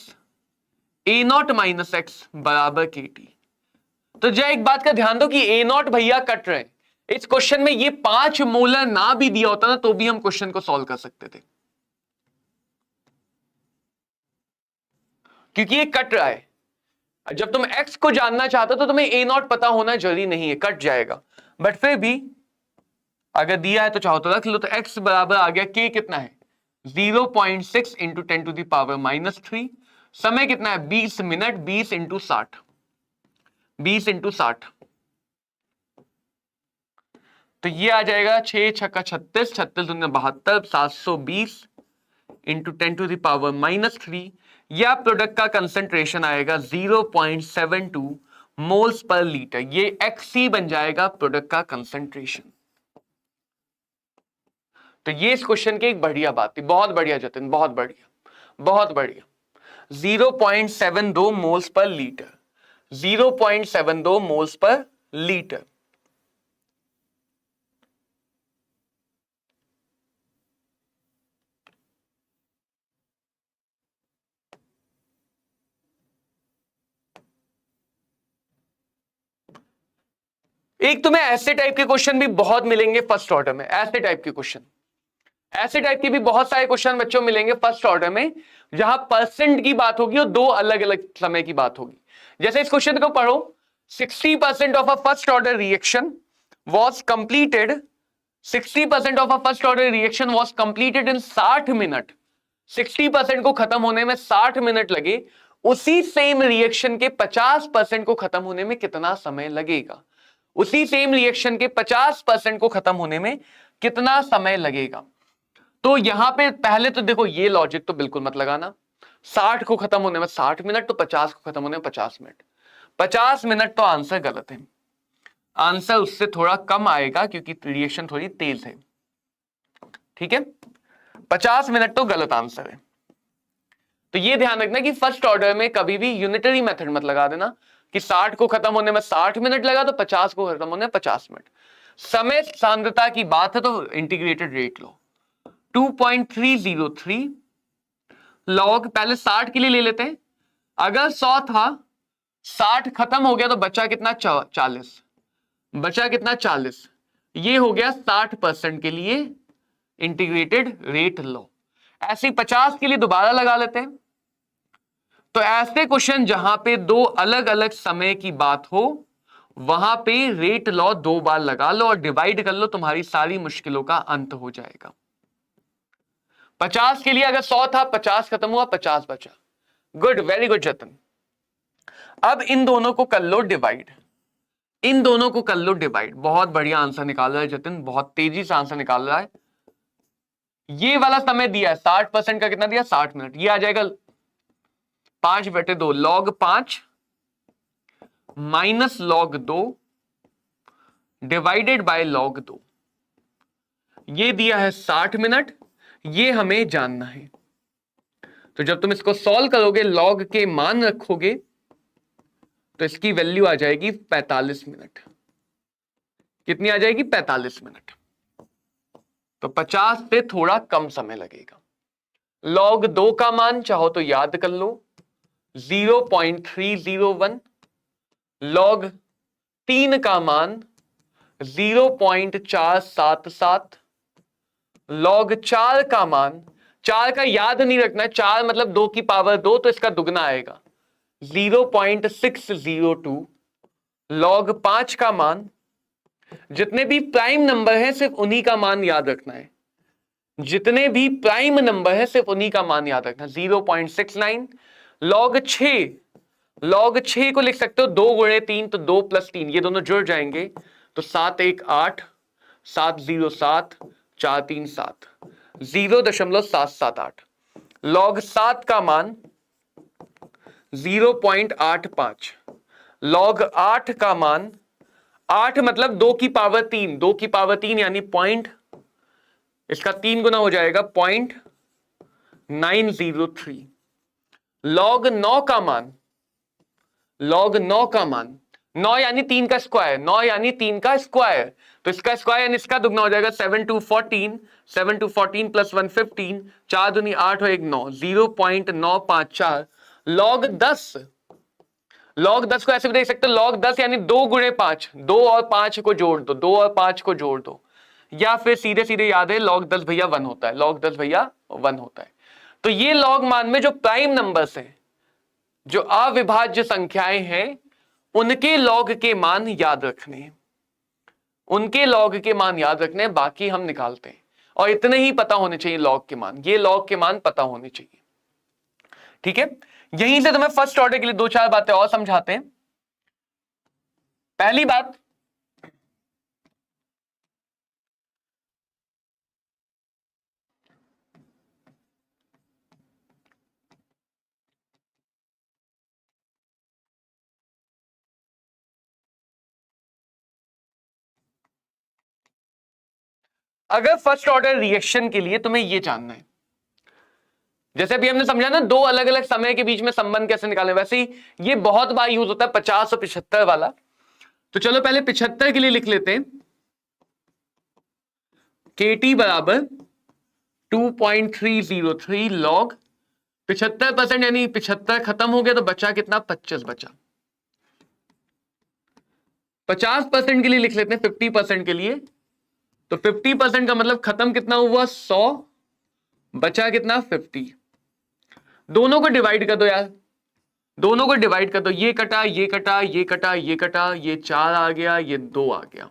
A not minus X बराबर KT। तो जरा एक बात का ध्यान दो कि A नॉट भैया कट रहे हैं। इस क्वेश्चन में ये 5 मोलर ना भी दिया होता ना तो भी हम क्वेश्चन को सॉल्व कर सकते थे, क्योंकि ये कट रहा है। जब तुम X को जानना चाहते हो तो तुम्हें A नॉट पता होना जरूरी नहीं है, कट जाएगा। बट फिर भी अगर दिया है तो चाहो तो रख लो। तो X बराबर आ गया K कितना है 0.6 इंटू 10 टू द पावर -3। समय कितना है 20 मिनट, 20 इंटू 60, 20 इंटू 60। तो ये आ जाएगा 6 छक्का 36, 36 दूनी 72, 720 इंटू 10 टू द पावर -3। या प्रोडक्ट का कंसंट्रेशन आएगा 0.72 मोल्स पर लीटर। ये XC बन जाएगा प्रोडक्ट का कंसंट्रेशन। तो ये इस क्वेश्चन की एक बढ़िया बात थी। बहुत बढ़िया जतिन, बहुत बढ़िया, बहुत बढ़िया। 0.72 moles per litre, 0.72 moles per litre. एक तुम्हें ऐसे टाइप के क्वेश्चन भी बहुत मिलेंगे फर्स्ट ऑर्डर में। ऐसे टाइप के क्वेश्चन, ऐसे टाइप के भी बहुत सारे क्वेश्चन बच्चों मिलेंगे फर्स्ट ऑर्डर में, जहां परसेंट की बात होगी और दो अलग अलग समय की बात होगी। जैसे इस क्वेश्चन को पढ़ो, 60% of a first order reaction was completed, 60% of a first order reaction was completed in 60 minute. 60% को खत्म होने में 60 मिनट लगे। उसी सेम रिएक्शन के 50% को खत्म होने में कितना समय लगेगा? उसी सेम रिएक्शन के 50% को खत्म होने में कितना समय लगेगा? तो यहां पे पहले तो देखो ये लॉजिक तो बिल्कुल मत लगाना। 60 को खत्म होने में 60 मिनट, तो 50 को खत्म होने में 50 मिनट। 50 मिनट तो आंसर गलत है, आंसर उससे थोड़ा कम आएगा क्योंकि रिएक्शन थोड़ी तेज है। ठीक है, 50 मिनट तो गलत आंसर है। तो ये ध्यान रखना कि फर्स्ट ऑर्डर में कभी भी यूनिटरी मेथड मत लगा देना कि 60 को खत्म होने में 60 मिनट लगा तो 50 को खत्म होने में 50 मिनट। समय सांद्रता की बात है तो इंटीग्रेटेड रेट लो, 2.303 लॉग, पहले 60 के लिए ले लेते हैं। अगर 100 था, 60 खत्म हो गया तो बचा कितना 40, बचा कितना 40। ये हो गया 60% के लिए इंटीग्रेटेड रेट लो। ऐसे 50 के लिए दोबारा लगा लेते हैं। तो ऐसे क्वेश्चन जहां पे दो अलग अलग समय की बात हो वहां पे रेट लॉ 2 बार लगा लो और डिवाइड कर लो, तुम्हारी सारी मुश्किलों का अंत हो जाएगा। 50 के लिए अगर 100 था, 50 खत्म हुआ, 50 बचा। गुड, वेरी गुड जतन। अब इन दोनों को कर लो डिवाइड, इन दोनों को कर लो डिवाइड। बहुत बढ़िया आंसर निकाल रहा है जतिन, बहुत तेजी से आंसर निकाल रहा है। ये वाला समय दिया है 60% का, कितना दिया, 60 मिनट। ये आ जाएगा 5/2 log 5 minus log 2 divided by log 2। ये दिया है 60 मिनट, ये हमें जानना है। तो जब तुम इसको सॉल्व करोगे, log के मान रखोगे, तो इसकी वैल्यू आ जाएगी 45 मिनट। कितनी आ जाएगी, 45 मिनट। तो 50 से थोड़ा कम समय लगेगा। log 2 का मान चाहो तो याद कर लो, 0.301। log 3 का मान 0.477। log 4 का मान, 4 का याद नहीं रखना है, 4 मतलब 2 की पावर 2, तो इसका दुगना आएगा 0.602। log 5 का मान, जितने भी प्राइम नंबर है सिर्फ उन्हीं का मान याद रखना है, जितने भी प्राइम नंबर है सिर्फ उन्हीं का मान याद रखना, 0.69। log 6, log 6 को लिख सकते हो 2 गुणे 3, तो 2 + 3, ये दोनों जुड़ जाएंगे, तो 7 1 8, 7 0 7, 4 3 7, 0.778। log 7 का मान 0.85। log 8 का मान, 8 मतलब 2 की पावर 3, 2 की पावर 3 यानी पॉइंट, इसका 3 गुना हो जाएगा 0.903। log 9 का मान, log 9 का मान, 9 यानी 3 का स्क्वायर, 9 यानी 3 का स्क्वायर, तो इसका स्क्वायर यानी इसका दुगना हो जाएगा 7 2 14, 7 2 14 + 1 15, 4 दूनी 8 और 1 9, 0.954। log 10, log 10 को ऐसे भी देख सकते हो, log 10 यानी 2 गुणे 5, 2 और 5 को जोड़ दो, 2 और 5 को जोड़ दो, या फिर सीधे सीधे याद है log 10 भैया 1 होता है, log 10 भैया 1 होता है। तो ये log मान में जो प्राइम नंबर्स हैं, जो अविभाज्य संख्याएं हैं, उनके log के मान याद रखने हैं, उनके log के मान याद रखने हैं, बाकी हम निकालते हैं। और इतने ही पता होने चाहिए log के मान, ये log के मान पता होने चाहिए। ठीक है, यहीं से तुम्हें फर्स्ट ऑर्डर के लिए 2-4 बातें और समझाते हैं। पहली बात, अगर फर्स्ट ऑर्डर रिएक्शन के लिए तुम्हें यह जानना है, जैसे अभी हमने समझा ना, दो अलग अलग समय के बीच में संबंध कैसे निकालें, वैसे ही ये बहुत बार यूज होता है 50 और 75 वाला। तो चलो पहले 75 के लिए लिख लेते हैं, KT बराबर 2.303 log 75% यानी 75 खत्म हो गया, तो बचा कितना, 25 बचा। 50% के लिए लिख लेते हैं 50% के लिए, तो 50% का मतलब खत्म कितना हुआ, 100, बचा कितना, 50। दोनों को डिवाइड कर दो यार, दोनों को डिवाइड कर दो, ये कटा, ये कटा, ये कटा, ये कटा, ये 4 आ गया, ये 2 आ गया।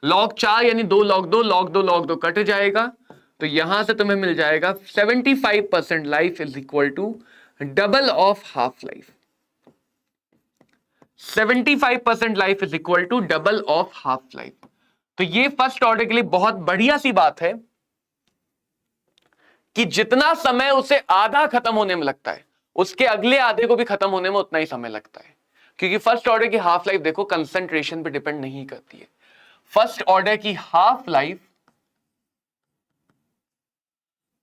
log 4 यानी 2 log 2, log 2 log 2 कट जाएगा, तो यहां से तुम्हें मिल जाएगा 75% life is equal to double of half life. 75% life is equal to double of half life. तो ये फर्स्ट ऑर्डर के लिए बहुत बढ़िया सी बात है कि जितना समय उसे आधा खत्म होने में लगता है, उसके अगले आधे को भी खत्म होने में उतना ही समय लगता है, क्योंकि फर्स्ट ऑर्डर की हाफ लाइफ देखो कंसंट्रेशन पे डिपेंड नहीं करती है। फर्स्ट ऑर्डर की हाफ लाइफ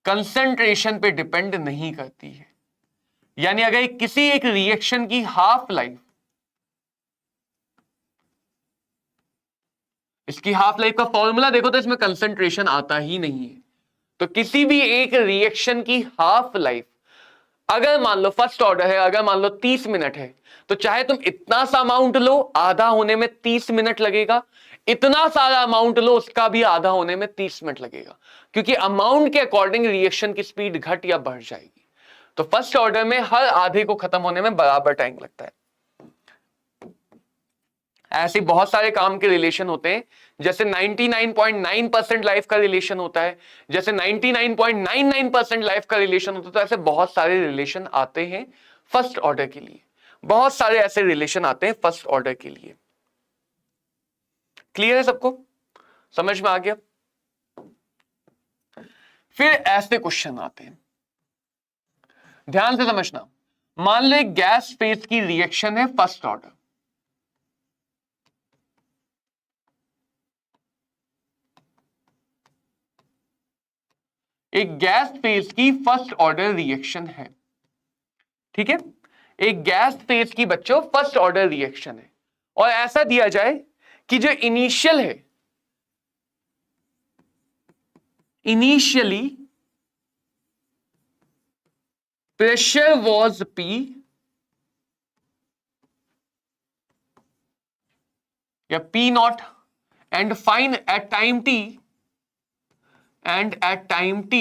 कंसंट्रेशन पे डिपेंड नहीं करती है, यानी अगर किसी एक रिएक्शन की हाफ लाइफ, इसकी हाफ लाइफ का फॉर्मूला देखो तो इसमें कंसंट्रेशन आता ही नहीं है। तो किसी भी एक रिएक्शन की हाफ लाइफ, अगर मान लो फर्स्ट ऑर्डर है, अगर मान लो 30 मिनट है, तो चाहे तुम इतना सा अमाउंट लो, आधा होने में 30 मिनट लगेगा, इतना सारा अमाउंट लो, उसका भी आधा होने में 30 मिनट लगेगा, क्योंकि अमाउंट के अकॉर्डिंग रिएक्शन की स्पीड घट या बढ़ जाएगी। तो फर्स्ट ऑर्डर में हर आधे को खत्म होने में बराबर टाइम लगता है। ऐसे बहुत सारे काम के रिलेशन होते हैं, जैसे 99.9% लाइफ का रिलेशन होता है, जैसे 99.99% लाइफ का रिलेशन होता है। तो ऐसे बहुत सारे रिलेशन आते हैं फर्स्ट ऑर्डर के लिए, बहुत सारे ऐसे रिलेशन आते हैं फर्स्ट ऑर्डर के लिए। क्लियर है सबको, समझ में आ गया? फिर ऐसे क्वेश्चन आते हैं, ध्यान से समझना। मान लो एक गैस फेज की रिएक्शन है फर्स्ट ऑर्डर, एक गैस फेज की फर्स्ट ऑर्डर रिएक्शन है, ठीक है? एक गैस फेज की बच्चों फर्स्ट ऑर्डर रिएक्शन है, और ऐसा दिया जाए कि जो इनिशियल है, इनिशियली प्रेशर वॉज P या P not, and fine at time T, and at time T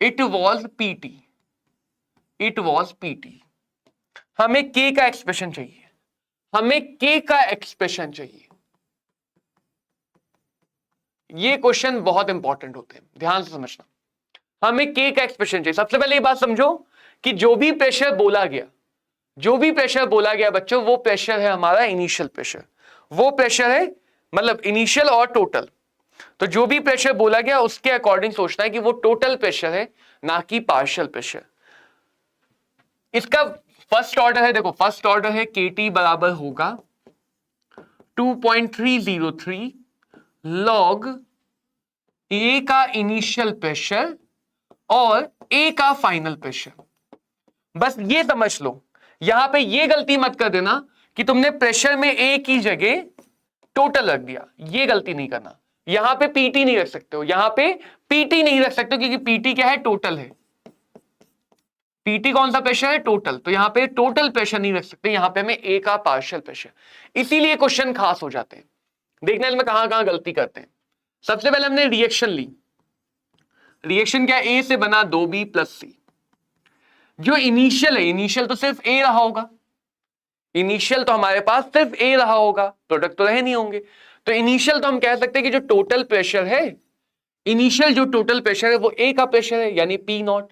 it was PT, it was PT। हमें K का एक्सप्रेशन चाहिए, हमें K का एक्सप्रेशन चाहिए। ये क्वेश्चन बहुत इंपॉर्टेंट होते हैं, ध्यान से समझना। हमें K का एक्सप्रेशन चाहिए। सबसे पहले ये बात समझो कि जो भी प्रेशर बोला गया, जो भी प्रेशर बोला गया बच्चों, वो प्रेशर है हमारा इनिशियल प्रेशर, वो प्रेशर है मतलब इनिशियल और टोटल। तो जो भी प्रेशर बोला गया उसके अकॉर्डिंग सोचना है कि वो टोटल प्रेशर है, ना कि पार्शियल प्रेशर। इसका फर्स्ट ऑर्डर है, देखो फर्स्ट ऑर्डर है KT बराबर होगा 2.303 लॉग A का इनिशियल प्रेशर और A का फाइनल प्रेशर। बस ये समझ लो, यहां पे ये गलती मत कर देना कि तुमने प्रेशर में A की जगह टोटल रख दिया, ये गलती नहीं करना। यहां पे PT नहीं रख सकते हो, यहां पे PT नहीं रख सकते हो, क्योंकि PT क्या है? टोटल है। PT कौन सा प्रेशर है? टोटल। तो यहां पे टोटल प्रेशर नहीं रख सकते, यहां पे हमें A का पार्शियल प्रेशर। इसीलिए क्वेश्चन खास हो जाते हैं। देखना इसमें कहां कहां गलती करते हैं। सबसे पहले हमने रिएक्शन ली, रिएक्शन क्या? A से बना 2B + C। जो इनिशियल है, इनिशियल तो सिर्फ A रहा होगा, इनिशियल तो हमारे पास सिर्फ A रहा होगा, प्रोडक्ट तो रहे नहीं होंगे। तो इनिशियल तो हम कह सकते हैं कि जो टोटल प्रेशर है, इनिशियल जो टोटल प्रेशर है वो A का प्रेशर है, यानी P नॉट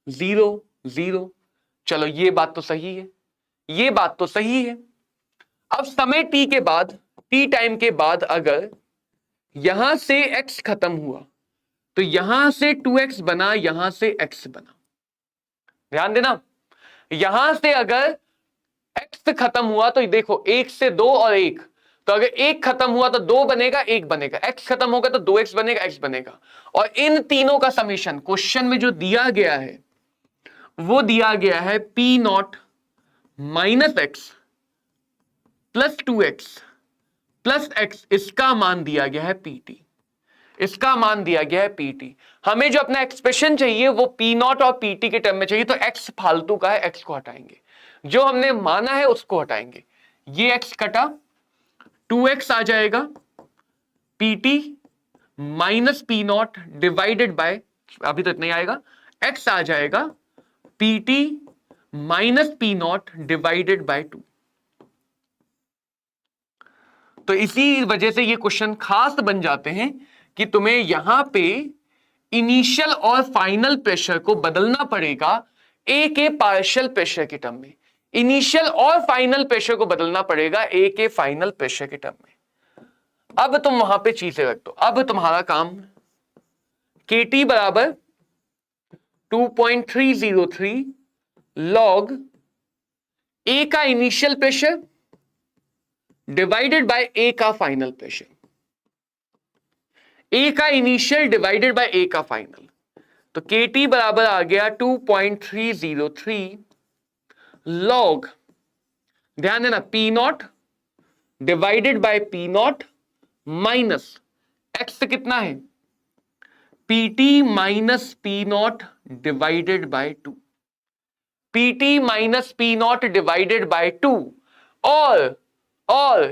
0 0। चलो ये बात तो सही है, ये बात तो सही है। अब समय T के बाद, T टाइम के बाद अगर यहां से X खत्म हुआ तो यहां से 2X बना, यहां से X बना। ध्यान देना, यहां से अगर X खत्म हुआ तो देखो 1 से 2 और 1, तो अगर 1 खत्म हुआ तो 2 बनेगा, 1 बनेगा। X खत्म होगा तो 2X बनेगा, X बनेगा। और इन तीनों का समीशन क्वेश्चन में जो दिया गया है वो दिया गया है P not - X + 2X + X, इसका मान दिया गया है PT, इसका मान दिया गया है PT। हमें जो अपना एक्सप्रेशन चाहिए वो P नॉट और PT के टर्म में चाहिए, तो X फालतू का है, X को हटाएंगे, जो हमने माना है उसको हटाएंगे। ये X कटा, 2X आ जाएगा, PT - P not divided by, अभी तो इतना ही आएगा, X आ जाएगा PT - P not divided by 2। तो इसी वजह से ये क्वेश्चन खास बन जाते हैं कि तुम्हें यहां पे इनिशियल और फाइनल प्रेशर को बदलना पड़ेगा A के पार्शियल प्रेशर के टर्म में, इनिशियल और फाइनल प्रेशर को बदलना पड़ेगा A के फाइनल प्रेशर के टर्म में। अब तुम वहां पे चीजें रख दो। अब तुम्हारा काम KT बराबर 2.303 लॉग A का initial pressure divided bye A का फाइनल प्रेशर, A का इनिशियल डिवाइडेड बाय A का फाइनल। तो KT बराबर आ गया 2.303 लॉग, ध्यान देना, P not divided by P not minus X कितना है? PT - P not divided by 2, PT - P not divided by 2। और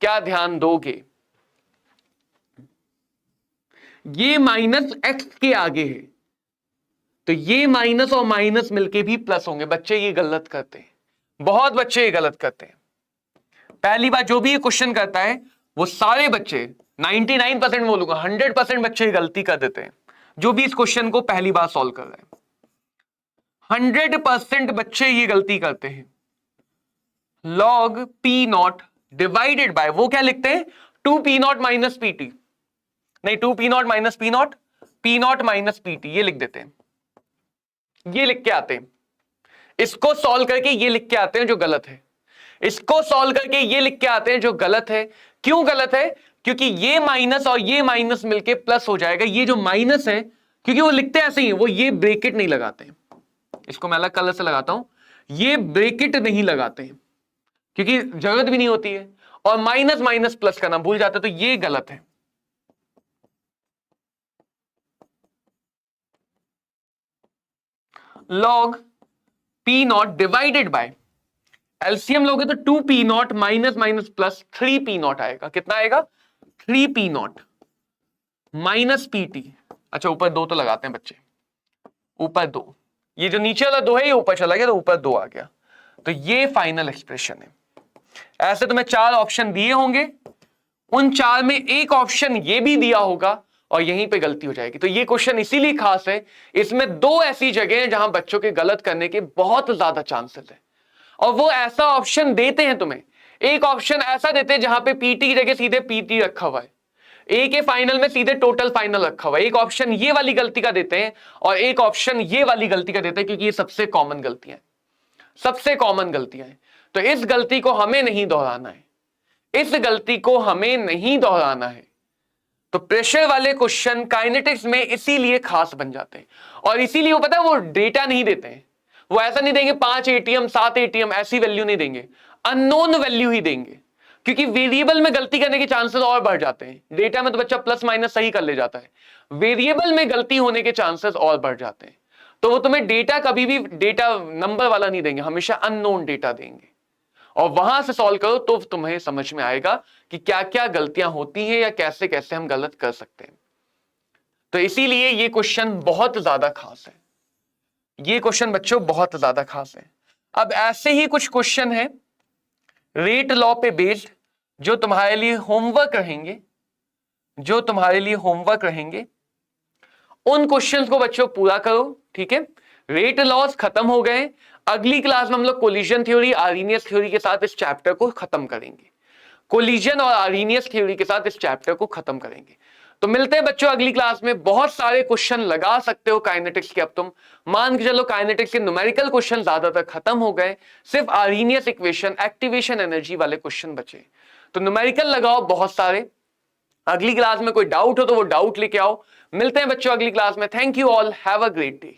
क्या ध्यान दोगे, ये माइनस X के आगे है, तो ये माइनस और माइनस मिलके भी प्लस होंगे। बच्चे ये गलत करते हैं, बहुत बच्चे ये गलत करते हैं। पहली बार जो भी ये क्वेश्चन करता है वो सारे बच्चे 99% बोलूंगा 100% बच्चे गलती कर देते हैं। जो भी इस क्वेश्चन को पहली बार सॉल्व कर रहे हैं 100% बच्चे ये गलती करते हैं। log p not divided by, वो क्या लिखते हैं 2p0 माइनस पीटी, नहीं 2p0 minus P not, p0 minus PT, ये लिख देते हैं, ये लिख के आते हैं। इसको सॉल्व करके ये लिख के आते हैं जो गलत है, इसको सॉल्व करके ये लिख के आते हैं जो गलत है। क्यों गलत है? क्योंकि ये माइनस और ये माइनस मिलके प्लस हो जाएगा। ये जो माइनस है, क्योंकि वो लिखते ऐसे ही, वो ये ब्रैकेट नहीं लगाते हैं, इसको मैं अलग कलर से लगाता हूं, ये ब्रैकेट नहीं लगाते हैं क्योंकि जरूरत भी नहीं होती है, और माइनस माइनस प्लस करना भूल जाते हैं, तो ये गलत है। log p not divided by, LCM लोगे तो 2p0 minus minus plus 3p0 आएगा। कितना आएगा? 3p0 minus PT. अच्छा ऊपर 2 तो लगाते हैं बच्चे, ऊपर 2, ये जो नीचे वाला 2 है ये ऊपर चला गया तो ऊपर 2 आ गया, तो ये फाइनल एक्सप्रेशन है। ऐसे तुम्हें 4 ऑप्शन दिए होंगे, उन 4 में एक ऑप्शन ये भी दिया होगा और यहीं पे गलती हो जाएगी। तो ये क्वेश्चन इसीलिए खास है, इसमें 2 ऐसी जगह हैं जहां बच्चों के गलत करने के बहुत ज्यादा चांसेस है, और वो ऐसा ऑप्शन देते हैं तुम्हें। एक ऑप्शन ऐसा देते हैं जहां पे पीटी की जगह सीधे पीटी रखा हुआ है, एक के फाइनल में सीधे टोटल फाइनल रखा हुआ है। एक ऑप्शन ये वाली गलती का देते हैं और एक ऑप्शन ये वाली गलती का देते हैं, क्योंकि ये सबसे कॉमन गलतियां हैं, सबसे कॉमन गलतियां हैं। तो इस गलती को हमें नहीं दोहराना है, इस गलती को हमें नहीं दोहराना है। तो प्रेशर वाले क्वेश्चन काइनेटिक्स में इसीलिए खास बन जाते हैं, और इसीलिए वो पता है वो डेटा नहीं देते हैं, वो ऐसा नहीं देंगे 5 एटीएम 7 एटीएम ऐसी वैल्यू नहीं देंगे, अननोन वैल्यू ही देंगे, क्योंकि वेरिएबल में गलती करने के चांसेस और बढ़ जाते हैं। डेटा में तो बच्चा प्लस माइनस सही कर ले जाता है, वेरिएबल में गलती होने के चांसेस और बढ़ जाते हैं। तो वो तुम्हें डेटा कभी भी डेटा नंबर वाला नहीं देंगे, हमेशा अननोन डेटा देंगे, और वहां से सॉल्व करो तो तुम्हें समझ में आएगा कि क्या क्या गलतियां होती हैं या कैसे कैसे हम गलत कर सकते हैं। तो इसीलिए ये क्वेश्चन बहुत ज्यादा खास है, ये क्वेश्चन बच्चों बहुत ज्यादा खास है। अब ऐसे ही कुछ क्वेश्चन है रेट लॉ पे बेस्ड जो तुम्हारे लिए होमवर्क रहेंगे, जो तुम्हारे लिए होमवर्क रहेंगे, उन क्वेश्चंस को बच्चों पूरा करो, ठीक है। रेट लॉस खत्म हो गए, अगली क्लास में हम लोग कोलिजन थ्योरी आर्रीनियस थ्योरी के साथ इस चैप्टर को खत्म करेंगे, कोलिजन और आर्रीनियस थ्योरी के साथ इस चैप्टर को खत्म करेंगे। तो मिलते हैं बच्चों अगली क्लास में। बहुत सारे क्वेश्चन लगा सकते हो काइनेटिक्स के, अब तुम मान के चलो काइनेटिक्स के न्यूमेरिकल क्वेश्चन ज्यादातर खत्म हो गए, सिर्फ आर्रीनियस इक्वेशन एक्टिवेशन एनर्जी वाले क्वेश्चन बचे। तो न्यूमेरिकल लगाओ बहुत सारे, अगली क्लास में कोई डाउट हो तो वो डाउट लेके आओ। मिलते हैं बच्चों अगली क्लास में। Thank you all, have a great day.